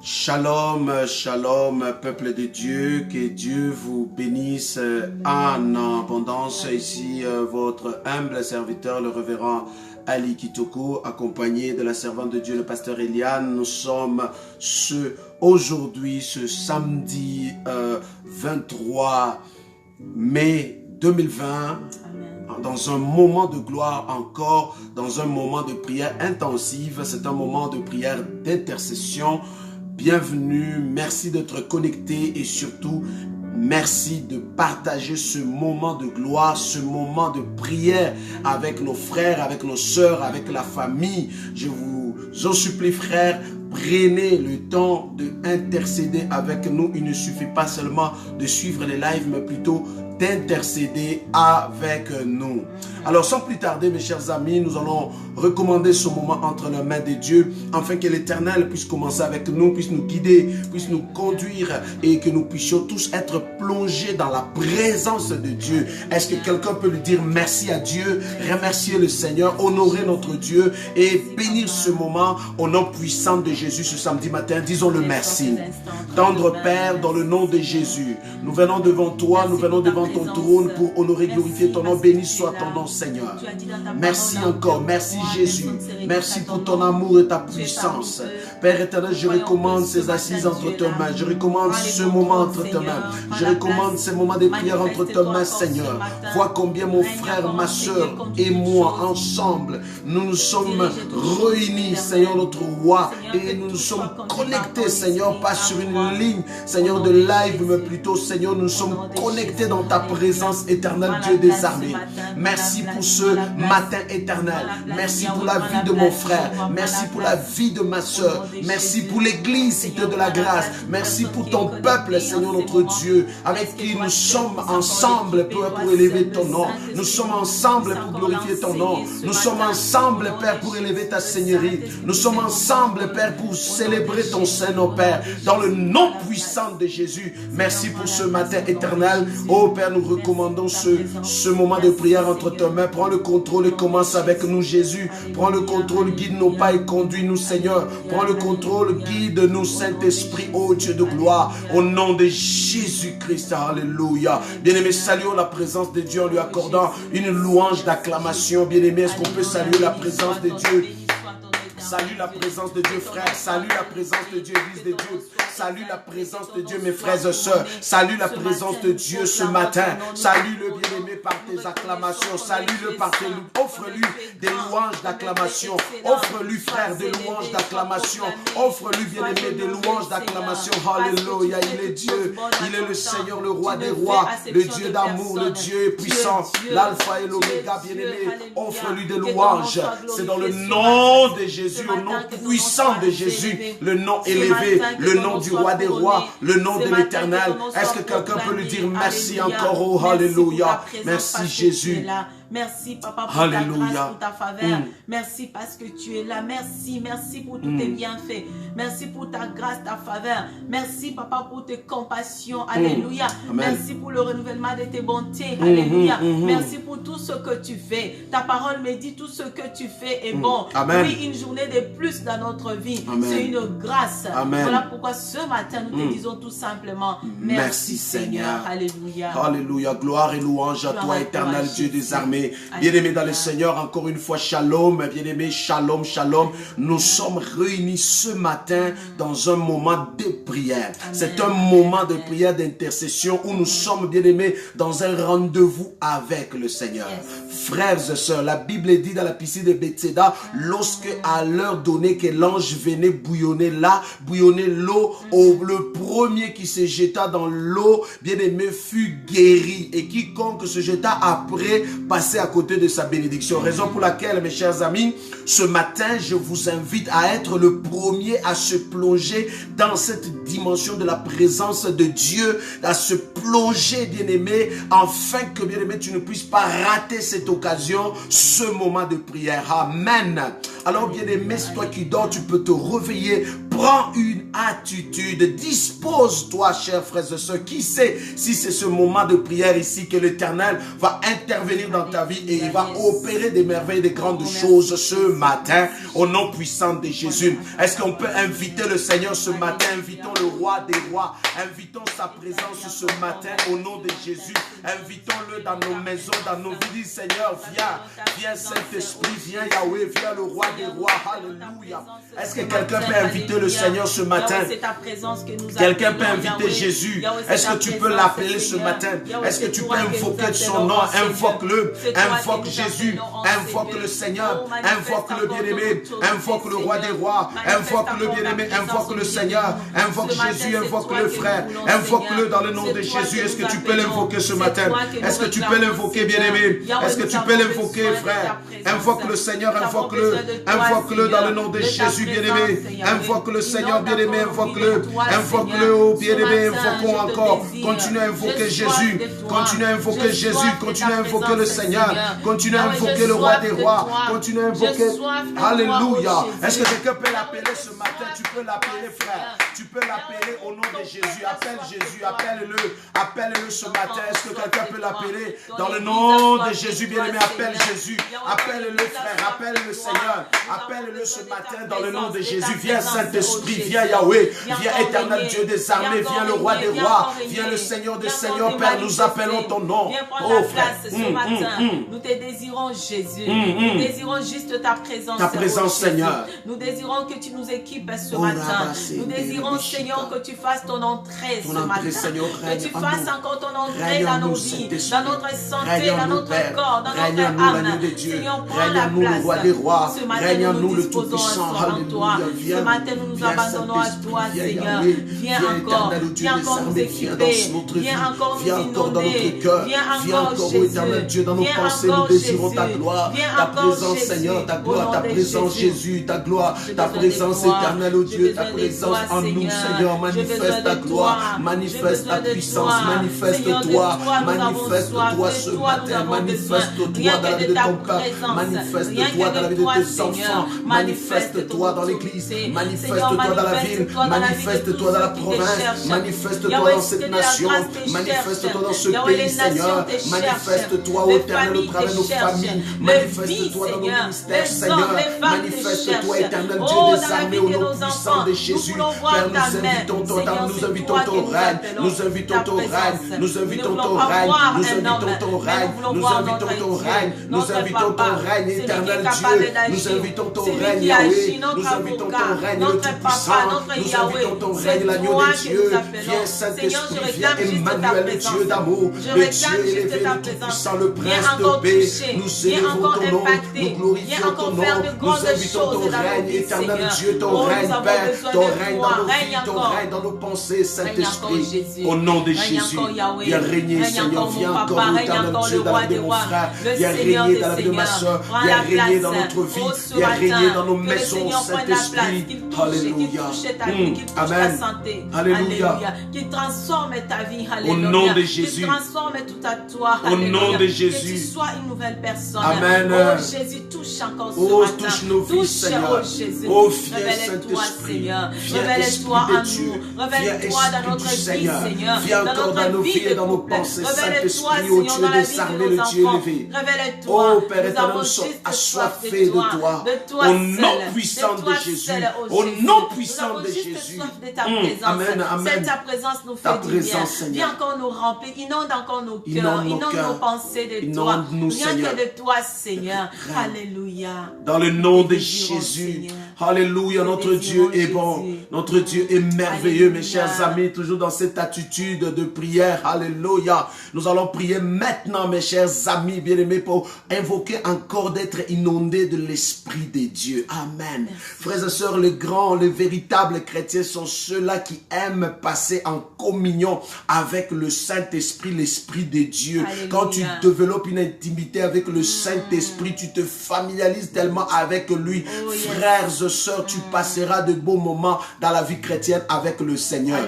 Shalom, shalom, peuple de Dieu, que Dieu vous bénisse en abondance. Ici, votre humble serviteur, le révérend Ali Kitoko, accompagné de la servante de Dieu, le pasteur Eliane. Nous sommes aujourd'hui, ce samedi 23 mai 2020. Dans un moment de gloire encore, dans un moment de prière intensive. C'est un moment de prière d'intercession. Bienvenue, merci d'être connecté et surtout, merci de partager ce moment de gloire, ce moment de prière avec nos frères, avec nos sœurs, avec la famille. Je vous en supplie, frères, prenez le temps d'intercéder avec nous. Il ne suffit pas seulement de suivre les lives, mais plutôt d'intercéder avec nous. Alors sans plus tarder, mes chers amis, nous allons recommander ce moment entre les mains de Dieu, afin que l'Éternel puisse commencer avec nous, puisse nous guider, puisse nous conduire et que nous puissions tous être plongés dans la présence de Dieu. Est-ce que quelqu'un peut lui dire merci à Dieu, remercier le Seigneur, honorer notre Dieu et bénir ce moment au nom puissant de Jésus ce samedi matin? Disons le merci. Tendre Père, dans le nom de Jésus, nous venons devant toi, nous venons devant ton trône pour honorer, glorifier ton nom. Béni soit ton nom, Seigneur. Merci encore, merci Jésus. Merci pour ton amour et ta puissance. Père éternel, je recommande ces assises entre tes mains. Je recommande ce moment entre tes mains. Je recommande ces moments de prière entre tes mains, Seigneur. Vois combien mon frère, ma soeur et moi, ensemble, nous nous sommes réunis, Seigneur notre roi, et nous nous sommes connectés, Seigneur, pas sur une ligne, Seigneur, de live, mais plutôt, Seigneur, nous sommes connectés dans ta présence, éternelle, Dieu des armées. Merci pour ce matin éternel. Merci pour la vie de mon frère. Merci pour la vie de ma soeur. Merci pour l'église, cité de la grâce. Merci pour ton peuple, Seigneur notre Dieu, avec qui nous sommes ensemble pour élever ton nom. Nous sommes ensemble pour glorifier ton nom. Nous sommes ensemble, Père, pour élever ta seigneurie. Nous sommes ensemble, Père, pour célébrer ton Saint-Nom, Père, dans le nom puissant de Jésus. Merci pour ce matin éternel. Oh Père, nous recommandons ce moment de prière entre tes mains. Prends le contrôle et commence avec nous, Jésus. Prends le contrôle, guide nos pas et conduis-nous, Seigneur. Prends le contrôle, guide-nous, Saint-Esprit, ô Dieu de gloire, au nom de Jésus-Christ. Alléluia. Bien-aimé, saluons la présence de Dieu en lui accordant une louange d'acclamation. Bien-aimé, est-ce qu'on peut saluer la présence de Dieu? Salue la présence de Dieu, frère. Salue la présence de Dieu, Église de Dieu. Salue la présence de Dieu, mes frères et sœurs. Salue la présence de Dieu ce matin. Salue-le, bien-aimé, par tes acclamations. Salue-le par tes louanges. Offre-lui des louanges d'acclamation. Offre-lui, frère, des louanges d'acclamation. Offre-lui, bien-aimé, des louanges d'acclamation. Alléluia. Il est Dieu. Il est le Seigneur, le roi des rois. Le Dieu d'amour, le Dieu puissant. L'alpha et l'oméga, bien-aimé. Offre-lui des louanges. C'est dans le nom de Jésus. Au nom puissant de Jésus, le nom élevé, le nom du roi des rois, le nom de l'éternel. Est-ce que quelqu'un peut lui dire merci encore? Oh, alléluia. Merci Jésus. Merci, Papa, pour ta grâce, pour ta faveur. Merci parce que tu es là. Merci, merci pour tous tes bienfaits. Merci pour ta grâce, ta faveur. Merci, Papa, pour tes compassions. Alléluia. Merci pour le renouvellement de tes bontés. Alléluia. Merci pour tout ce que tu fais. Ta parole me dit tout ce que tu fais est bon. Amen. Oui, une journée de plus dans notre vie. C'est une grâce. Amen. Voilà pourquoi ce matin, nous te disons tout simplement merci, Seigneur. Alléluia. Alléluia. Gloire et louange à toi, éternel Dieu des armées. Bien-aimés dans le Seigneur, encore une fois, shalom. Bien-aimés, shalom, shalom. Nous sommes réunis ce matin dans un moment de prière. C'est un moment de prière d'intercession où nous sommes, bien-aimés, dans un rendez-vous avec le Seigneur. Frères et sœurs, la Bible dit dans la piscine de Bethséda, lorsque à l'heure donnée que l'ange venait bouillonner l'eau, le premier qui se jeta dans l'eau, bien-aimé, fut guéri. Et quiconque se jeta après, passait à côté de sa bénédiction. Raison pour laquelle, mes chers amis, ce matin, je vous invite à être le premier à se plonger dans cette dimension de la présence de Dieu, à se plonger, bien-aimé, afin que, bien-aimé, tu ne puisses pas rater cette occasion, ce moment de prière. Amen. Alors, bien-aimé, c'est toi qui dors, tu peux te réveiller, Prends une attitude. Dispose-toi, chers frères et sœurs. Qui sait si c'est ce moment de prière ici que l'Éternel va intervenir dans ta vie et il va opérer des merveilles, des grandes choses ce matin au nom puissant de Jésus. Est-ce qu'on peut inviter le Seigneur ce matin? Invitons le roi des rois. Invitons sa présence ce matin au nom de Jésus. Invitons-le dans nos maisons, dans nos vies. Seigneur, viens Saint-Esprit, viens Yahweh, viens le roi des rois. Alléluia. Est-ce que quelqu'un peut inviter le Seigneur ce matin? Quelqu'un peut inviter Jésus? Est-ce que tu peux l'appeler ce matin? Est-ce que tu peux invoquer son nom? Invoque-le. Invoque Jésus. Invoque le Seigneur. Invoque le bien-aimé. Invoque le roi des rois. Invoque le bien-aimé. Invoque le Seigneur. Invoque Jésus. Invoque le frère. Invoque-le dans le nom de Jésus. Est-ce que tu peux l'invoquer ce matin? Est-ce que tu peux l'invoquer, bien-aimé? Est-ce que tu peux l'invoquer, frère? Invoque le Seigneur. Invoque-le. Invoque-le dans le nom de Jésus, bien-aimé. Invoque le Seigneur, bien-aimé. Invoque-le. Invoque-le, oh bien-aimé. Invoquons encore. Continue à invoquer Jésus. Continue à invoquer Jésus. Continue à invoquer le Seigneur. Continue à invoquer le roi des rois. Continue à invoquer. Alléluia. Est-ce que quelqu'un peut l'appeler ce matin? Tu peux l'appeler, frère. Tu peux l'appeler au nom de Jésus. Appelle Jésus. Appelle-le. Appelle-le ce matin. Est-ce que quelqu'un peut l'appeler dans le nom de Jésus, bien-aimé? Appelle Jésus. Appelle-le, frère. Appelle le Seigneur. Appelle-le ce matin dans le nom de Jésus. Viens Saint-Esprit. Viens Yahweh. Viens éternel Dieu des armées. Viens le roi des rois. Viens le Seigneur des seigneurs. Père, nous appelons ton nom. Viens prendre la place ce matin. Nous te désirons, Jésus. Nous désirons juste ta présence. Ta présence, Seigneur. Nous désirons que tu nous équipes ce matin. Nous désirons, Seigneur, que tu fasses ton entrée ce matin. Que tu fasses encore ton entrée dans nos vies, dans notre santé, dans notre corps, dans notre âme. Seigneur, prends la place. Ce matin, nous nous disposons en toi. Ce matin, nous nous abandonnons à toi, Seigneur. Viens encore nous équiper. Viens encore nous inonder. Viens encore, Jésus. Dans nos pensées, nous désirons ta gloire, ta présence, Seigneur, ta gloire, ta présence, Jésus, ta gloire, ta présence éternelle, oh Dieu, ta présence en nous, Seigneur. Manifeste ta gloire, manifeste ta puissance, manifeste-toi, manifeste-toi ce matin, manifeste-toi dans la vie de ton peuple, manifeste-toi dans la vie de tes enfants, manifeste-toi dans l'église, manifeste-toi dans la ville, manifeste-toi dans la province, manifeste-toi dans cette nation, manifeste-toi dans ce pays, Seigneur, manifeste-toi, ô éternel, au travers de nos familles, manifeste-toi dans nos ministères, Seigneur, manifeste-toi, éternel Dieu des armées, au nom puissant de Jésus. Père, nous invitons ton règne, nous invitons ton règne, nous invitons ton règne, nous invitons ton règne, nous invitons ton règne, nous invitons ton règne, éternel Dieu, nous invitons ton règne, Yahweh, nous invitons ton règne, le Tout-Puissant, nous invitons ton règne, l'agneau de Dieu, viens Saint-Esprit, viens Emmanuel, le Dieu d'amour, le Dieu élevé, le Tout-Puissant, le Prince de paix, nous élevons ton nom, nous glorifions ton nom, nous invitons ton règne, éternel Dieu, ton règne, Père, ton règne dans nos vies, ton règne dans nos pensées, Saint-Esprit, au nom de Jésus, viens régner, Seigneur, viens encore, éternel Dieu, dans la vie de mon frère, viens régner dans la vie de ma soeur, viens régner dans notre vie, viens régner dans nos maisons, Saint-Esprit, alléluia, amen, alléluia, qui transforme ta vie, au nom de Jésus, qui transforme tout à toi, au nom de Jésus, que tu sois une nouvelle personne, amen, oh Jésus, touche encore ce matin, touche nos vies, Seigneur, oh Jésus, oh fier révèle-toi, Saint-Esprit, Seigneur, viens révèle-toi Esprit en de Dieu, nous, révèle-toi dans notre vie, Seigneur, viens encore dans nos vies et dans nos pensées, Saint-Esprit, ô Dieu des armées, le Dieu élevé, révèle-toi, oh Père éternel, nous sommes assoiffés de toi, au nom puissant de Jésus, au nom puissant de Jésus, amen, amen, ta présence nous fait du bien, viens encore nous remplir, inonde encore nos cœurs, inonde nos pensées de toi, rien que de toi, Seigneur, alléluia, dans le nom de Jésus, alléluia, notre Dieu est bon, notre Dieu est merveilleux, mes chers amis, toujours dans cette attitude de prière, alléluia, nous allons prier maintenant, mes chers amis bien-aimés, pour invoquer encore d'être inondés de l'Esprit de Dieu, amen. Merci. Frères et sœurs, les grands, les véritables chrétiens sont ceux-là qui aiment passer en communion avec le Saint-Esprit, l'Esprit de Dieu. Alléluia. Quand tu développes une intimité avec le Saint-Esprit, tu te familiarises tellement avec lui. Oh, frères et sœurs, tu passeras de beaux moments dans la vie chrétienne avec le Seigneur.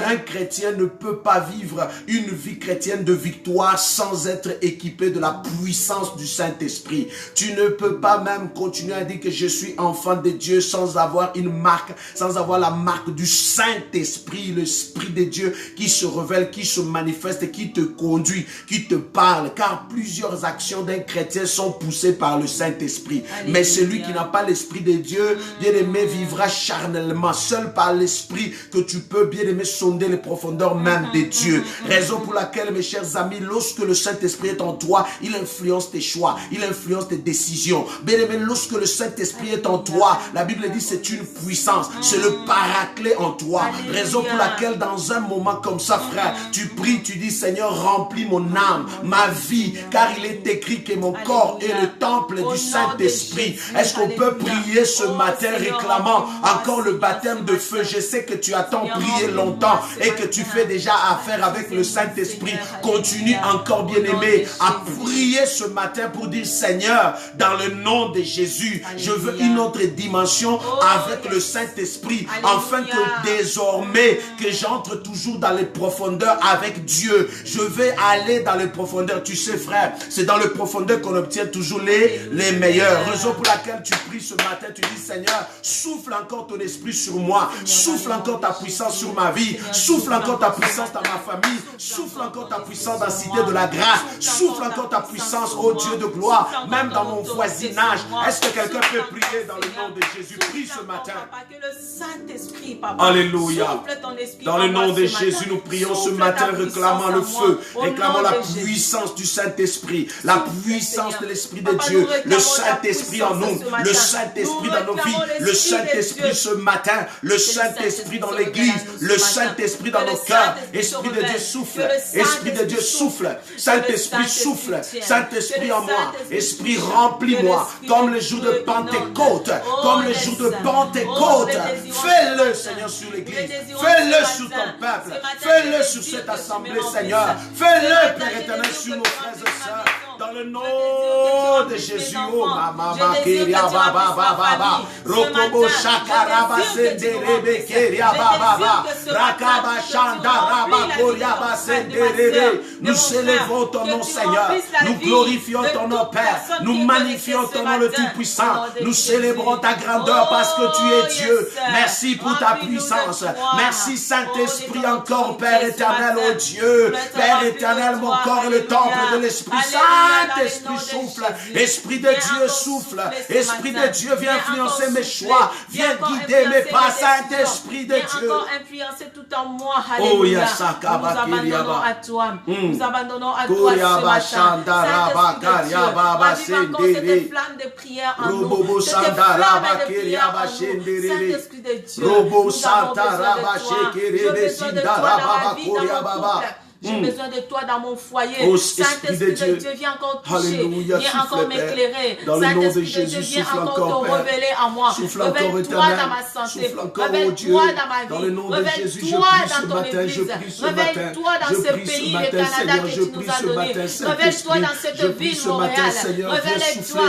Un chrétien ne peut pas vivre une vie chrétienne de victoire sans être équipé de la puissance du Saint-Esprit. Tu ne peux pas même continuer à dire que je suis enfant de Dieu sans avoir une marque, sans avoir la marque du Saint-Esprit, l'Esprit de Dieu qui se révèle, qui se manifeste, qui te conduit, qui te parle. Car plusieurs actions d'un chrétien sont poussées par le Saint-Esprit. Mais celui qui n'a pas l'Esprit de Dieu, bien-aimé, vivra charnellement. Seul par l'Esprit que tu peux, bien-aimé, sonder les profondeurs même de Dieu. Raison pour laquelle, mes chers amis, lorsque le Saint-Esprit est en toi, il influence tes choix, il influence tes décisions. Bien-aimé, lorsque le Saint-Esprit est en toi, la Bible dit c'est une puissance, c'est le paraclet en toi. Raison pour laquelle dans un moment comme ça, frère, tu pries, tu dis Seigneur, remplis mon âme, ma vie, car il est écrit que mon corps est le temple du Saint-Esprit. Est-ce qu'on peut prier ce matin réclamant encore le baptême de feu? Je sais que tu attends prier longtemps et que tu fais déjà affaire avec le Saint-Esprit. Continue encore, bien-aimé, à prier ce matin pour dire Seigneur, dans le nom de Jésus, je veux une autre dimension avec le Saint-Esprit, afin que désormais que j'entre toujours dans les profondeurs avec Dieu. Je vais aller dans les profondeurs. Tu sais, frère, c'est dans les profondeurs qu'on obtient toujours les meilleurs. Raison pour laquelle tu pries ce matin, tu dis Seigneur, souffle encore ton esprit sur moi, souffle encore ta puissance sur ma vie, souffle encore ta puissance dans ma famille, souffle encore ta puissance dans la cité de la grâce, souffle encore ta puissance, ô Dieu de gloire, même dans mon voisinage. Est-ce que quelqu'un peut prier dans le nom de Jésus? Prie ce matin. Alléluia. Dans le nom de Jésus, nous prions ce matin, réclamant le feu, réclamant la puissance du Saint-Esprit, la puissance de l'Esprit de Dieu, le Saint-Esprit en nous, le Saint-Esprit dans nos vies, le Saint-Esprit ce matin, le Saint-Esprit dans l'église, le Saint-Esprit dans nos cœurs. Esprit de Dieu souffle, Esprit de Dieu souffle, Saint-Esprit souffle, Saint-Esprit en moi, Esprit remplis-moi, comme le jour de Pentecôte, comme le jour de Pentecôte. Fais-le, Seigneur, sur l'église, fais-le sur ton peuple, fais-le sur cette assemblée, Seigneur, fais-le, Père éternel, sur nos frères et sœurs. Dans le nom de Jésus, oh mama makeria baba baba, rokobo shakaraba senderebe keria baba, rakaba shandaraba koria senderebe. Nous célébrons ton nom, Seigneur. Nous glorifions ton nom, Père. Nous magnifions ton nom le Tout-Puissant. Nous célébrons ta grandeur parce que tu es Dieu. Merci pour ta puissance. Merci Saint-Esprit encore, Père éternel, oh Dieu. Père éternel, mon corps est le temple de l'Esprit Saint. Saint-Esprit souffle, Esprit de Dieu souffle, Esprit de Dieu viens influencer mes choix, viens guider mes pas, Saint-Esprit de Dieu. Influencer tout en moi, alléluia. Nous abandonnons à toi, nous abandonnons à toi ce matin. Saint-Esprit de Dieu, encore cette flamme de prière en nous, cette flamme de prière en nous, Saint-Esprit de Dieu, nous avons besoin de toi, j'ai besoin de toi dans ma vie, dans mon couple. J'ai besoin de toi dans mon foyer. Saint-Esprit de Dieu, viens encore toucher, viens encore m'éclairer. Saint-Esprit de Dieu, viens encore te révéler à moi. Révèle-toi dans ma santé, révèle-toi dans ma vie, révèle-toi dans ton église, révèle-toi dans ce pays, le Canada que tu nous as donné, révèle-toi dans cette ville, Montréal,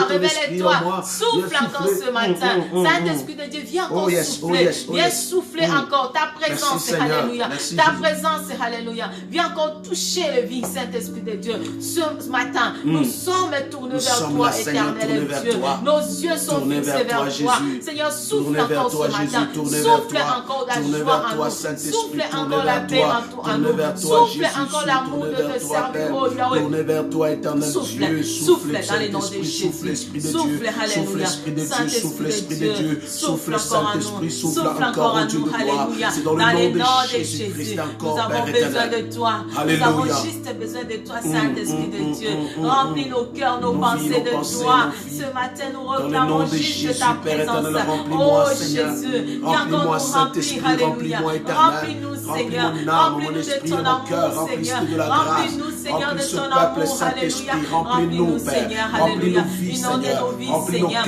révèle-toi, souffle encore ce matin. Saint-Esprit de Dieu, viens encore souffler, viens souffler encore ta présence, alléluia, ta présence, alléluia, viens encore toucher le vie, Saint-Esprit de Dieu. Ce matin, nous sommes tournés vers toi, éternel Dieu. Nos yeux sont fixés vers toi. Seigneur, souffle encore ce matin. Souffle encore la joie en nous. Souffle encore la paix en nous. Souffle encore l'amour de te servir, oh Yahweh. Souffle dans les noms de Jésus. Souffle, alléluia. Saint-Esprit de Dieu, souffle encore en nous. Souffle encore en nous, alléluia. Dans les noms de Jésus, nous avons besoin de toi. Nous avons juste besoin de toi, Saint-Esprit de Dieu. Remplis nos cœurs, nos pensées de toi. Ce matin, nous réclamons juste ta présence. Oh Jésus, viens encore nous remplir, alléluia. Remplis-nous, Seigneur. Remplis-nous de ton amour, Seigneur. Remplis-nous, Seigneur, de ton amour, alléluia. Remplis-nous, Seigneur, alléluia. Inonde nos vies, Seigneur.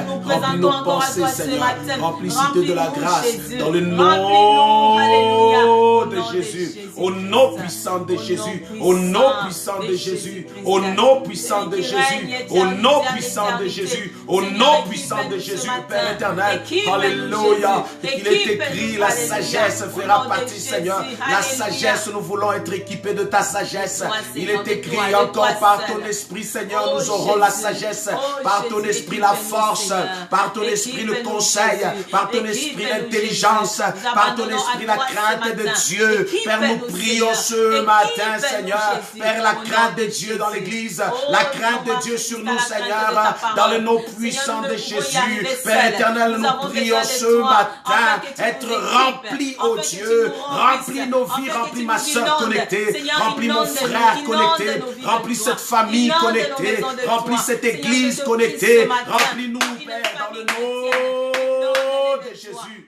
Nous présentons encore à toi ce matin. Remplicité de la grâce. Dans le nom de Jésus, au nom puissant de Jésus, au nom puissant de Jésus, au nom puissant de Jésus, au nom puissant de Jésus, au nom puissant de Jésus, Père éternel. Alléluia. Il est écrit, la sagesse fera partie, Seigneur. La sagesse, nous voulons être équipés de ta sagesse. Il est écrit encore, par ton esprit, Seigneur, nous aurons la sagesse. Par ton esprit, la force. Par ton esprit, le conseil. Par ton esprit, l'intelligence. Par ton esprit, la crainte de Dieu. Père, nous prions ce matin, Seigneur. Père, la crainte de Dieu dans l'église. La crainte de Dieu sur nous, Seigneur. Dans le nom puissant de Jésus. Père éternel, nous prions ce matin. Être remplis, oh Dieu. Remplis nos vies, remplis ma soeur connectée. Remplis mon frère connecté. Remplis cette famille connectée. Remplis cette église connectée. Remplis-nous, Père, dans le nom de Jésus.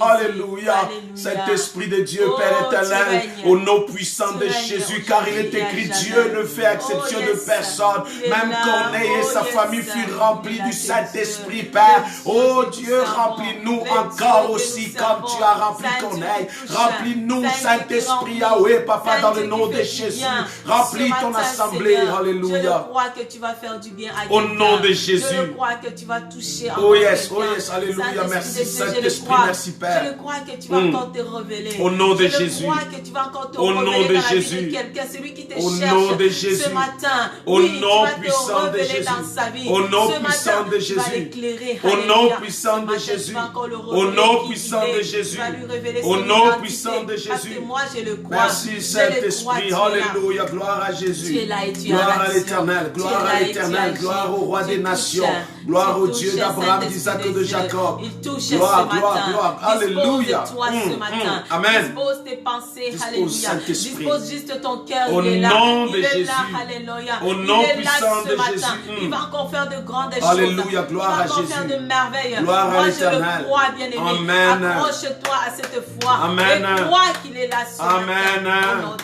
Alléluia. Saint-Esprit de Dieu, Père éternel, au nom puissant de Jésus, car il est écrit, Dieu ne fait exception de personne. Même Corneille et sa famille furent remplis du Saint-Esprit, Père. Oh Dieu, remplis-nous encore aussi comme tu as rempli Corneille. Remplis-nous, Saint-Esprit, Yahweh, Papa, dans le nom de Jésus. Remplis ton assemblée. Alléluia. Je crois que tu vas faire du bien à au nom de Jésus. Je crois que tu vas toucher. Oh yes, alléluia. Merci Saint-Esprit. Merci Père. Je crois que tu vas encore te révéler. Au nom de Jésus. Je crois que tu vas encore te révéler dans de la Jésus. vie de quelqu'un, celui qui te au cherche nom de Jésus. Ce matin. Au oui, nom tu vas puissant te de Jésus. dans sa vie. Au nom ce puissant matin, de tu vas Jésus. l'éclairer. Au nom Alléluia. puissant de Ce matin, Jésus. tu vas encore le Au révéler nom qui puissant il est. de Tu Jésus. vas lui révéler Au son nom identité. puissant de Parce Jésus. que moi, je le crois. Merci Je le Saint-Esprit. crois, tu es là. Alléluia. Gloire à Jésus. Tu es là et tu Gloire as à l'Éternel. Gloire à l'Éternel. Gloire au Roi des nations. Gloire au Dieu d'Abraham, d'Isaac et de Jacob. Il touche Gloire, ce gloire, matin. gloire. Alléluia. Dispose de toi ce matin. Amen. Dispose tes pensées. Dispose, Alléluia. Saint-Esprit. Dispose juste ton cœur. Au Il est là. nom de Il est Jésus. là. Alléluia. Au nom il est là puissant ce de matin. Jésus. Il va encore faire de grandes Alléluia. choses. Gloire il va à encore Jésus. faire de merveilles. Gloire à Moi, je l'Éternel. le crois, bien-aimé. Amen. Accroche-toi à cette foi. Amen. Et crois qu'il est là ce Amen. matin.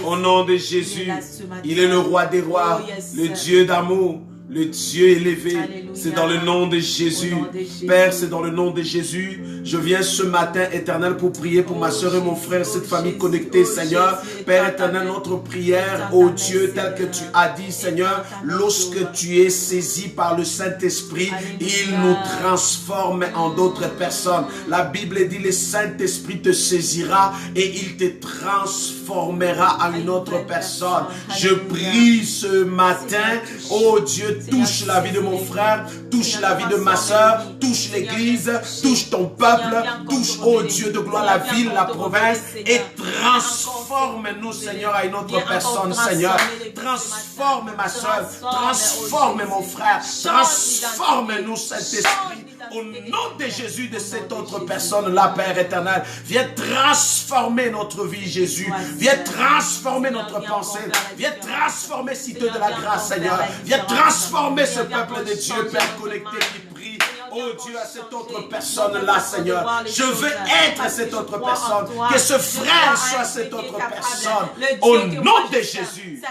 Au nom de Jésus. Il est là ce matin. Il est le roi des rois. Oh, yes. Le Dieu d'amour. Le Dieu élevé, Alléluia. c'est dans le nom de Jésus. Au nom de Jésus. Père, c'est dans le nom de Jésus. Je viens ce matin, éternel, pour prier pour ma soeur et mon frère, cette famille connectée, Seigneur. Père éternel, notre prière, ô Dieu, tel que tu as dit, Seigneur, lorsque tu es saisi par le Saint-Esprit, il nous transforme en d'autres personnes. La Bible dit, le Saint-Esprit te saisira et il te transformera en une autre personne. Je prie ce matin, oh Dieu, touche la vie de mon frère, touche la vie de ma soeur, touche l'église, touche ton peuple, touche, oh Dieu de gloire, la ville, la province, et transforme-nous, Seigneur, à une autre personne, Seigneur. Transforme ma soeur, transforme mon frère, transforme-nous, Saint-Esprit. Au nom de Jésus, de cette autre personne-là, Père éternel, viens transformer notre vie, Jésus. Viens transformer notre pensée. Viens transformer Cité de la Grâce, Seigneur. Viens transformer ce peuple de Dieu, Père connecté qui prie. Oh Dieu, à cette autre personne-là, Seigneur. Je veux être cette autre personne. Que ce frère soit cette autre personne. Au nom de Jésus.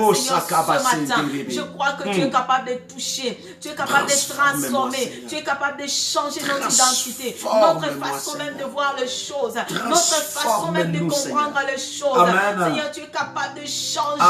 Oh, ce matin, je crois que tu es capable de toucher. Tu es capable de transformer. Tu es capable de changer notre identité. Notre façon même de voir les choses. Notre façon même de comprendre les choses. Seigneur, tu es capable de changer,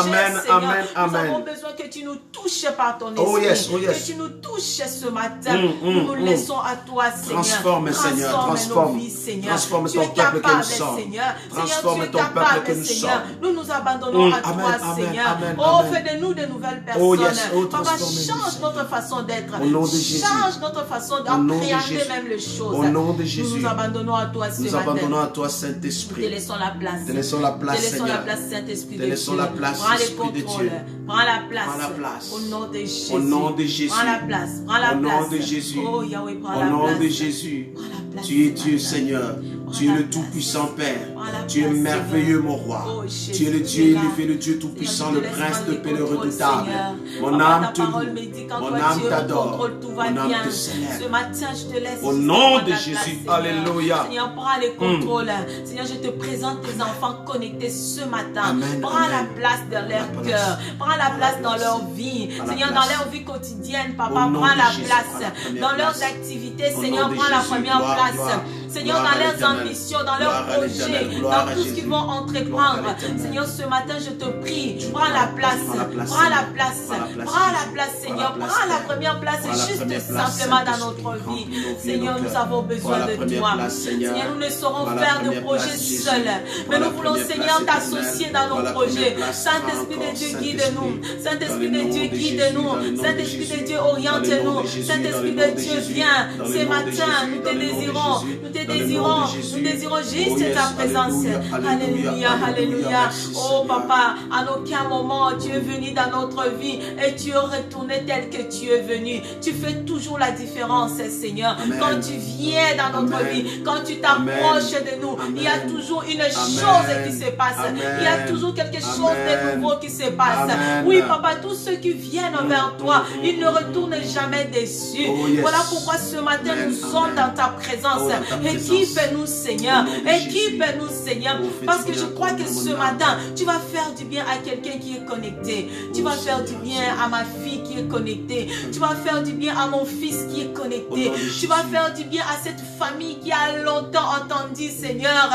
Seigneur. Nous avons besoin que tu nous touches par ton esprit. Que tu nous touches ce matin. Nous nous laissons à toi, Seigneur. Transforme, Seigneur. Transforme. Nos vies, Seigneur. Transforme tu ton es peuple que capable, nous sommes. Seigneur. Transforme Seigneur, tu ton es peuple capable, que nous Seigneur. sommes. Nous nous abandonnons à toi, Seigneur. Oh, fais de nous de nouvelles personnes. Oh, yes. Oh, Papa, change notre façon d'être. Change notre façon d'appréhender même les choses. Au nom de Jésus. Nous nous abandonnons à toi ce matin. Nous abandonnons à toi, Saint-Esprit. Te laissons la place. Te laissons la place, Te laissons Seigneur. la place, Saint-Esprit de Te laissons Dieu. la place, Prends les Esprit de contrôles. Dieu. Prends la place. Prends la place. Au nom de Jésus. Au nom de Jésus. Prends la place. Prends la Au place. nom de Jésus. Oh, Yahweh, prends Au la nom place. de Jésus. Prends la place Tu es ce Dieu, matin. Seigneur. Prends Tu es la le place. Tout-Puissant Père. Prends la Tu es place, merveilleux, Seigneur. mon roi. Oh, Jésus, Tu es le tu Dieu es là. élevé, le Dieu Tout-Puissant, Seigneur, le je te Prince laisse de prendre paix, le le contrôle, redoutable. Seigneur. Mon Papa, âme ta te parole loue. me dit quand Mon toi âme tu es au t'adore. contrôle, tout va Mon âme bien. te célèbre. Ce matin, je te laisse. Au juste nom prendre de la Jésus. place, Seigneur. Alléluia. Seigneur, prends les contrôles. Seigneur, je te présente tes enfants connectés ce matin. Amen, Prends amen. la place dans leur Prends la cœur. place. Prends la place dans place. leur vie. Prends la Seigneur, place. dans leur vie quotidienne, Au Papa, nom prends de la Jésus, place. prends la première Dans leurs place. activités, Au Seigneur, nom de prends la Jésus, première gloire, place. gloire. Seigneur, dans leurs ambitions, dans leurs projets, dans tout ce qu'ils vont entreprendre. Seigneur, ce matin, je te prie, prends la place, prends la place, prends la place, Seigneur, prends la première place juste simplement dans notre vie. Seigneur, nous avons besoin de toi. Seigneur, nous ne saurons faire de projets seuls, mais nous voulons, Seigneur, t'associer dans nos projets. Saint-Esprit de Dieu, guide-nous. Saint-Esprit de Dieu, guide-nous. Saint-Esprit de Dieu, oriente-nous. Saint-Esprit de Dieu, viens. Ce matin, nous te désirons. Nous te désirons. Nous désirons juste ta présence. Alléluia, alléluia. Oh Papa, à aucun moment tu es venu dans notre vie et tu es retourné tel que tu es venu. Tu fais toujours la différence, Seigneur. Amen. Quand tu viens dans notre Amen. vie, quand tu t'approches de nous, Amen. il y a toujours une chose qui se passe. Amen. Il y a toujours quelque chose Amen. de nouveau qui se passe. Amen. Oui, Papa, tous ceux qui viennent vers toi, ils ne retournent jamais déçus. Oh, yes. Voilà pourquoi ce matin Amen. nous sommes dans ta présence. Oh, dans ta présence. Équipe-nous, Seigneur. Au nom de Équipe-nous, Seigneur. Oh, fais Parce du que je bien crois pour que nous, ce mon matin, âme. tu vas faire du bien à quelqu'un qui est connecté. Tu Oh, vas faire du Seigneur, bien Seigneur. à ma fille qui est connectée. Tu vas faire du bien à mon fils qui est connecté. Au nom de Tu vas Jésus. faire du bien à cette famille qui a longtemps entendu, Seigneur,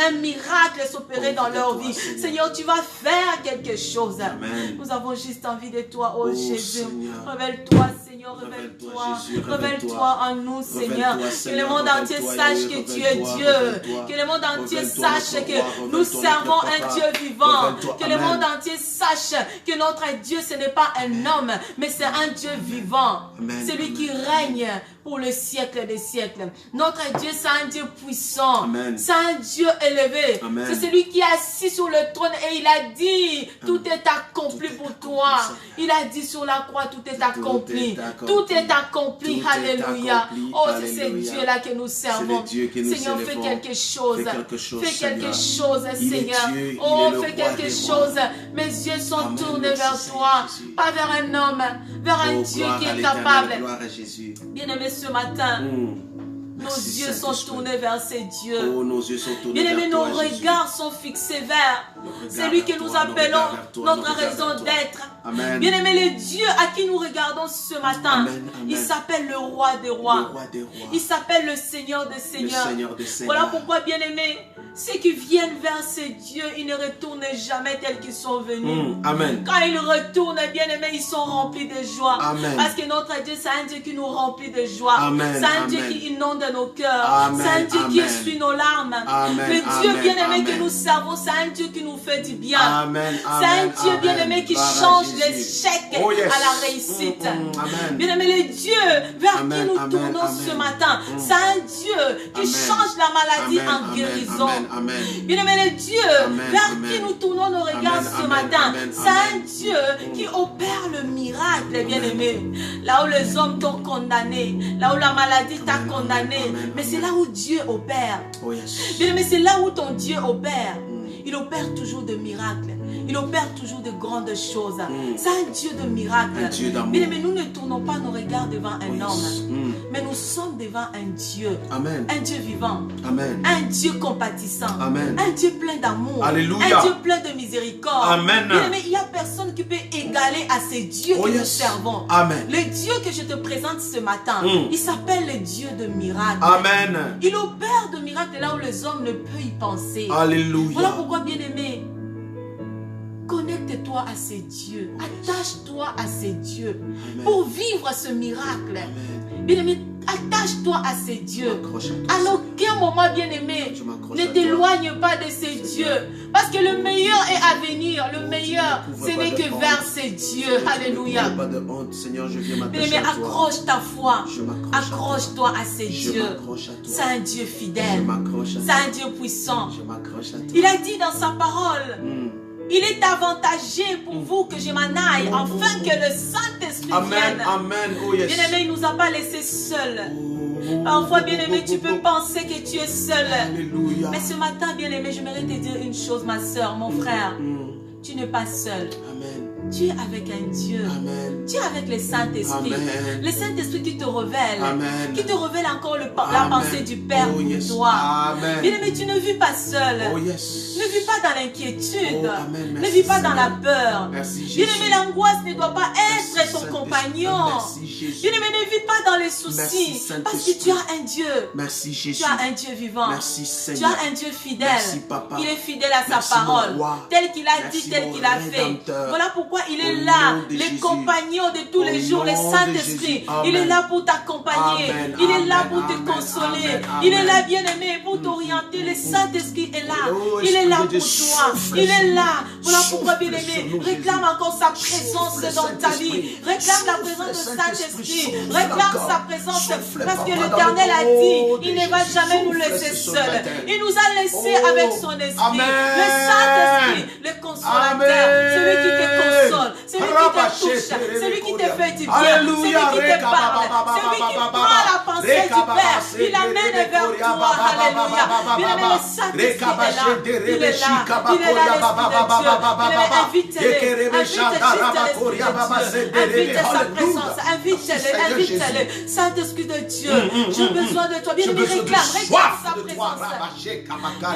un miracle s'opérer dans leur vie. Seigneur, tu vas faire quelque chose. Amen. Nous avons juste envie de toi, oh, Oh, Jésus. Seigneur. Révèle-toi, Seigneur, Révèle-toi, révèle-toi. Jésus, Révèle-toi en nous, Seigneur. Révèle-toi, Que le Seigneur, monde entier révèle-toi, sache Yahweh, que tu es révèle-toi, Dieu. révèle-toi. Que le monde entier Révèle-toi, sache notre que roi, nous révèle-toi, servons notre un papa. Dieu vivant. Révèle-toi, Que le amen. monde entier sache que notre Dieu, ce n'est pas un homme, mais c'est un Dieu vivant. Amen. Celui qui règne pour le siècle des siècles. Notre Dieu, c'est un Dieu puissant. Amen. C'est un Dieu élevé. Amen. C'est celui qui est assis sur le trône et il a dit, tout est accompli Tout est pour accompli, toi. Seigneur. Il a dit sur la croix, tout est accompli. est accompli. Tout est accompli. Tout est Alléluia. accompli. Oh, c'est ce Alléluia. Dieu-là que nous servons. Dieu que nous Seigneur, fais célébrons. quelque chose. Fais quelque chose, Fais quelque Seigneur. chose, Il est Seigneur. Dieu, il Oh, est le fais roi quelque des chose. rois. Mes yeux sont Amen. tournés Merci, vers Seigneur toi, Jésus. pas vers un homme, vers un Oh, Dieu gloire qui à est l'Éternel, capable. gloire à Jésus. Bien-aimé, ce matin, nos Merci, yeux sont Saint-Esprit. tournés vers ces dieux. Oh, nos yeux sont tournés Bien-aimé, vers nos toi, Jésus. regards sont fixés vers Nos regards celui vers que toi, nous nos appelons regards vers toi, nos notre regards raison vers toi. d'être. Amen. Bien-aimé, le Dieu à qui nous regardons ce matin, Amen, amen. il s'appelle le roi des Le rois. roi des rois. Il s'appelle le Seigneur des Le seigneurs. Seigneur des seigneurs. Voilà pourquoi, bien-aimés, ceux qui viennent vers ces dieux, ils ne retournent jamais tels qu'ils sont venus. Amen. Quand ils retournent, bien-aimés, ils sont remplis de joie. Amen. Parce que notre Dieu, c'est un Dieu qui nous remplit de joie. Amen, C'est un Dieu amen. qui inonde nos cœurs. Amen, C'est un Dieu qui amen. essuie nos larmes. Amen, Le Dieu amen, bien-aimé que amen. nous servons, c'est un Dieu qui nous fait du bien. Amen. C'est un Amen, Dieu amen. bien-aimé qui Gloire à change Jésus. l'échec Oh, yes. à la réussite. Amen. Bien-aimé, le Dieu vers Amen, qui nous amen, tournons amen. ce matin, c'est un Dieu qui Amen. change la maladie Amen, en amen, guérison. Amen. Amen. Bien-aimé, le Dieu Amen, vers amen. qui nous tournons nos regards Amen, ce amen, matin, amen, c'est un amen. Dieu qui opère le miracle, bien-aimé. Là où les hommes t'ont condamné, là où la maladie t'a Amen, condamné, amen, mais c'est amen. là où Dieu opère. Oh, yes. Bien-aimé, c'est là où ton Dieu opère. Il opère toujours de miracles. Il opère toujours de grandes choses. C'est un Dieu de miracles. Un Dieu d'amour. Bien-aimé, nous ne tournons pas nos regards devant un Oh, yes. homme, mais nous sommes devant un Dieu. Amen. Un Dieu vivant. Amen. Un Dieu compatissant. Amen. Un Dieu plein d'amour. Alléluia. Un Dieu plein de miséricorde. Amen. Bien-aimé, il n'y a personne qui peut égaler à ces dieux Oh, que nous yes. servons. Amen. Le Dieu que je te présente ce matin, il s'appelle le Dieu de miracles. Amen. Il opère de miracles là où les hommes ne peuvent y penser. Alléluia. Voilà pourquoi, bien-aimé, connecte-toi à ces dieux. Attache-toi à ces dieux. Amen. Pour vivre ce miracle. Amen. Bien-aimé, attache-toi à ces dieux. M'accroche à toi, À Seigneur. aucun moment, bien-aimé, Je m'accroche ne à toi. t'éloigne pas de ces dieux. Parce que le meilleur est à venir. Le meilleur, Couvre ce pas n'est de que honte. vers ces dieux. Alléluia. Pas de honte, Seigneur, je viens m'attacher Bien-aimé, à toi. accroche ta foi. Je m'accroche à toi. Accroche-toi à ces Je dieux. m'accroche à toi. C'est un Dieu Je fidèle. m'accroche à C'est toi. un Dieu puissant. Je m'accroche à toi. Il a dit dans sa parole, Mm. il est avantagé pour vous que je m'en aille, afin que le Saint-Esprit Amen. vienne. Amen. Oh, yes. Bien-aimé, il ne nous a pas laissés seuls. Oh. Parfois, bien-aimé, tu peux penser que tu es seul. Alléluia. Mais ce matin, bien-aimé, j'aimerais te dire une chose, ma soeur, mon frère. Tu n'es pas seul. Amen. Tu es avec un Dieu. Amen. Tu es avec le Saint-Esprit. Amen. Le Saint-Esprit qui te révèle. Amen. Qui te révèle encore la Amen. pensée du Père Oh, yes. pour toi. Amen. Bien-aimé, tu ne vis pas seul. Oh, yes. Ne vis pas dans l'inquiétude. Oh, amen. Ne Merci, vis pas dans la Seigneur. peur. Merci, Jésus. Bien-aimé, l'angoisse ne doit pas être Merci, ton Saint-Esprit. compagnon. Merci, Jésus. Bien-aimé, ne vis pas dans les Merci, soucis. Saint-Esprit. Parce que tu as un Dieu. Merci, Jésus. Tu as un Dieu vivant. Merci, Tu Seigneur. as un Dieu fidèle. Merci, Papa. Il est fidèle à Merci, sa parole. mon roi. Tel qu'il a Merci, dit, tel mon qu'il a fait. Rédempteur. Voilà pourquoi il est Au là. nom de Les Jésus. compagnons de tous les Au jours, le nom de Saint-Esprit. Jésus. Amen. Il est là pour t'accompagner. Amen, Il est là amen, pour te amen, consoler. amen, Il est amen. là, bien-aimé, pour t'orienter. Le Saint-Esprit est là. Oh, Il est là Esprit de pour Dieu, toi. souffle Il sur est nous. là. Voilà pourquoi, Souffle bien-aimé, sur nous, réclame Jésus. encore sa présence Souffle, dans ta vie. Saint-Esprit. Réclame la Souffle, présence de Saint-Esprit. Saint-Esprit. Souffle Réclame encore. sa présence. Souffle, Parce que Papa, l'Éternel a dans le nom dit, il de ne va Jésus. jamais nous Souffle laisser ce seuls. matin. Il nous a laissés Oh, avec son esprit. amen. Le Saint-Esprit, le consolateur, Amen. celui qui te console, celui qui te Rabachete, touche, celui qui te fait du bien, Alléluia. celui qui te parle, celui qui prend la pensée du Père, il l'amène vers toi. Alléluia. Bien-aimé, le Saint-Esprit est là. Il est là. Il est là, l'Esprit de Dieu. Invite-le. Invite juste l'Esprit de Dieu. Invite sa présence. Invite-le. Saint-Esprit de Dieu, j'ai besoin de toi. Bien-aimé, réclame sa présence.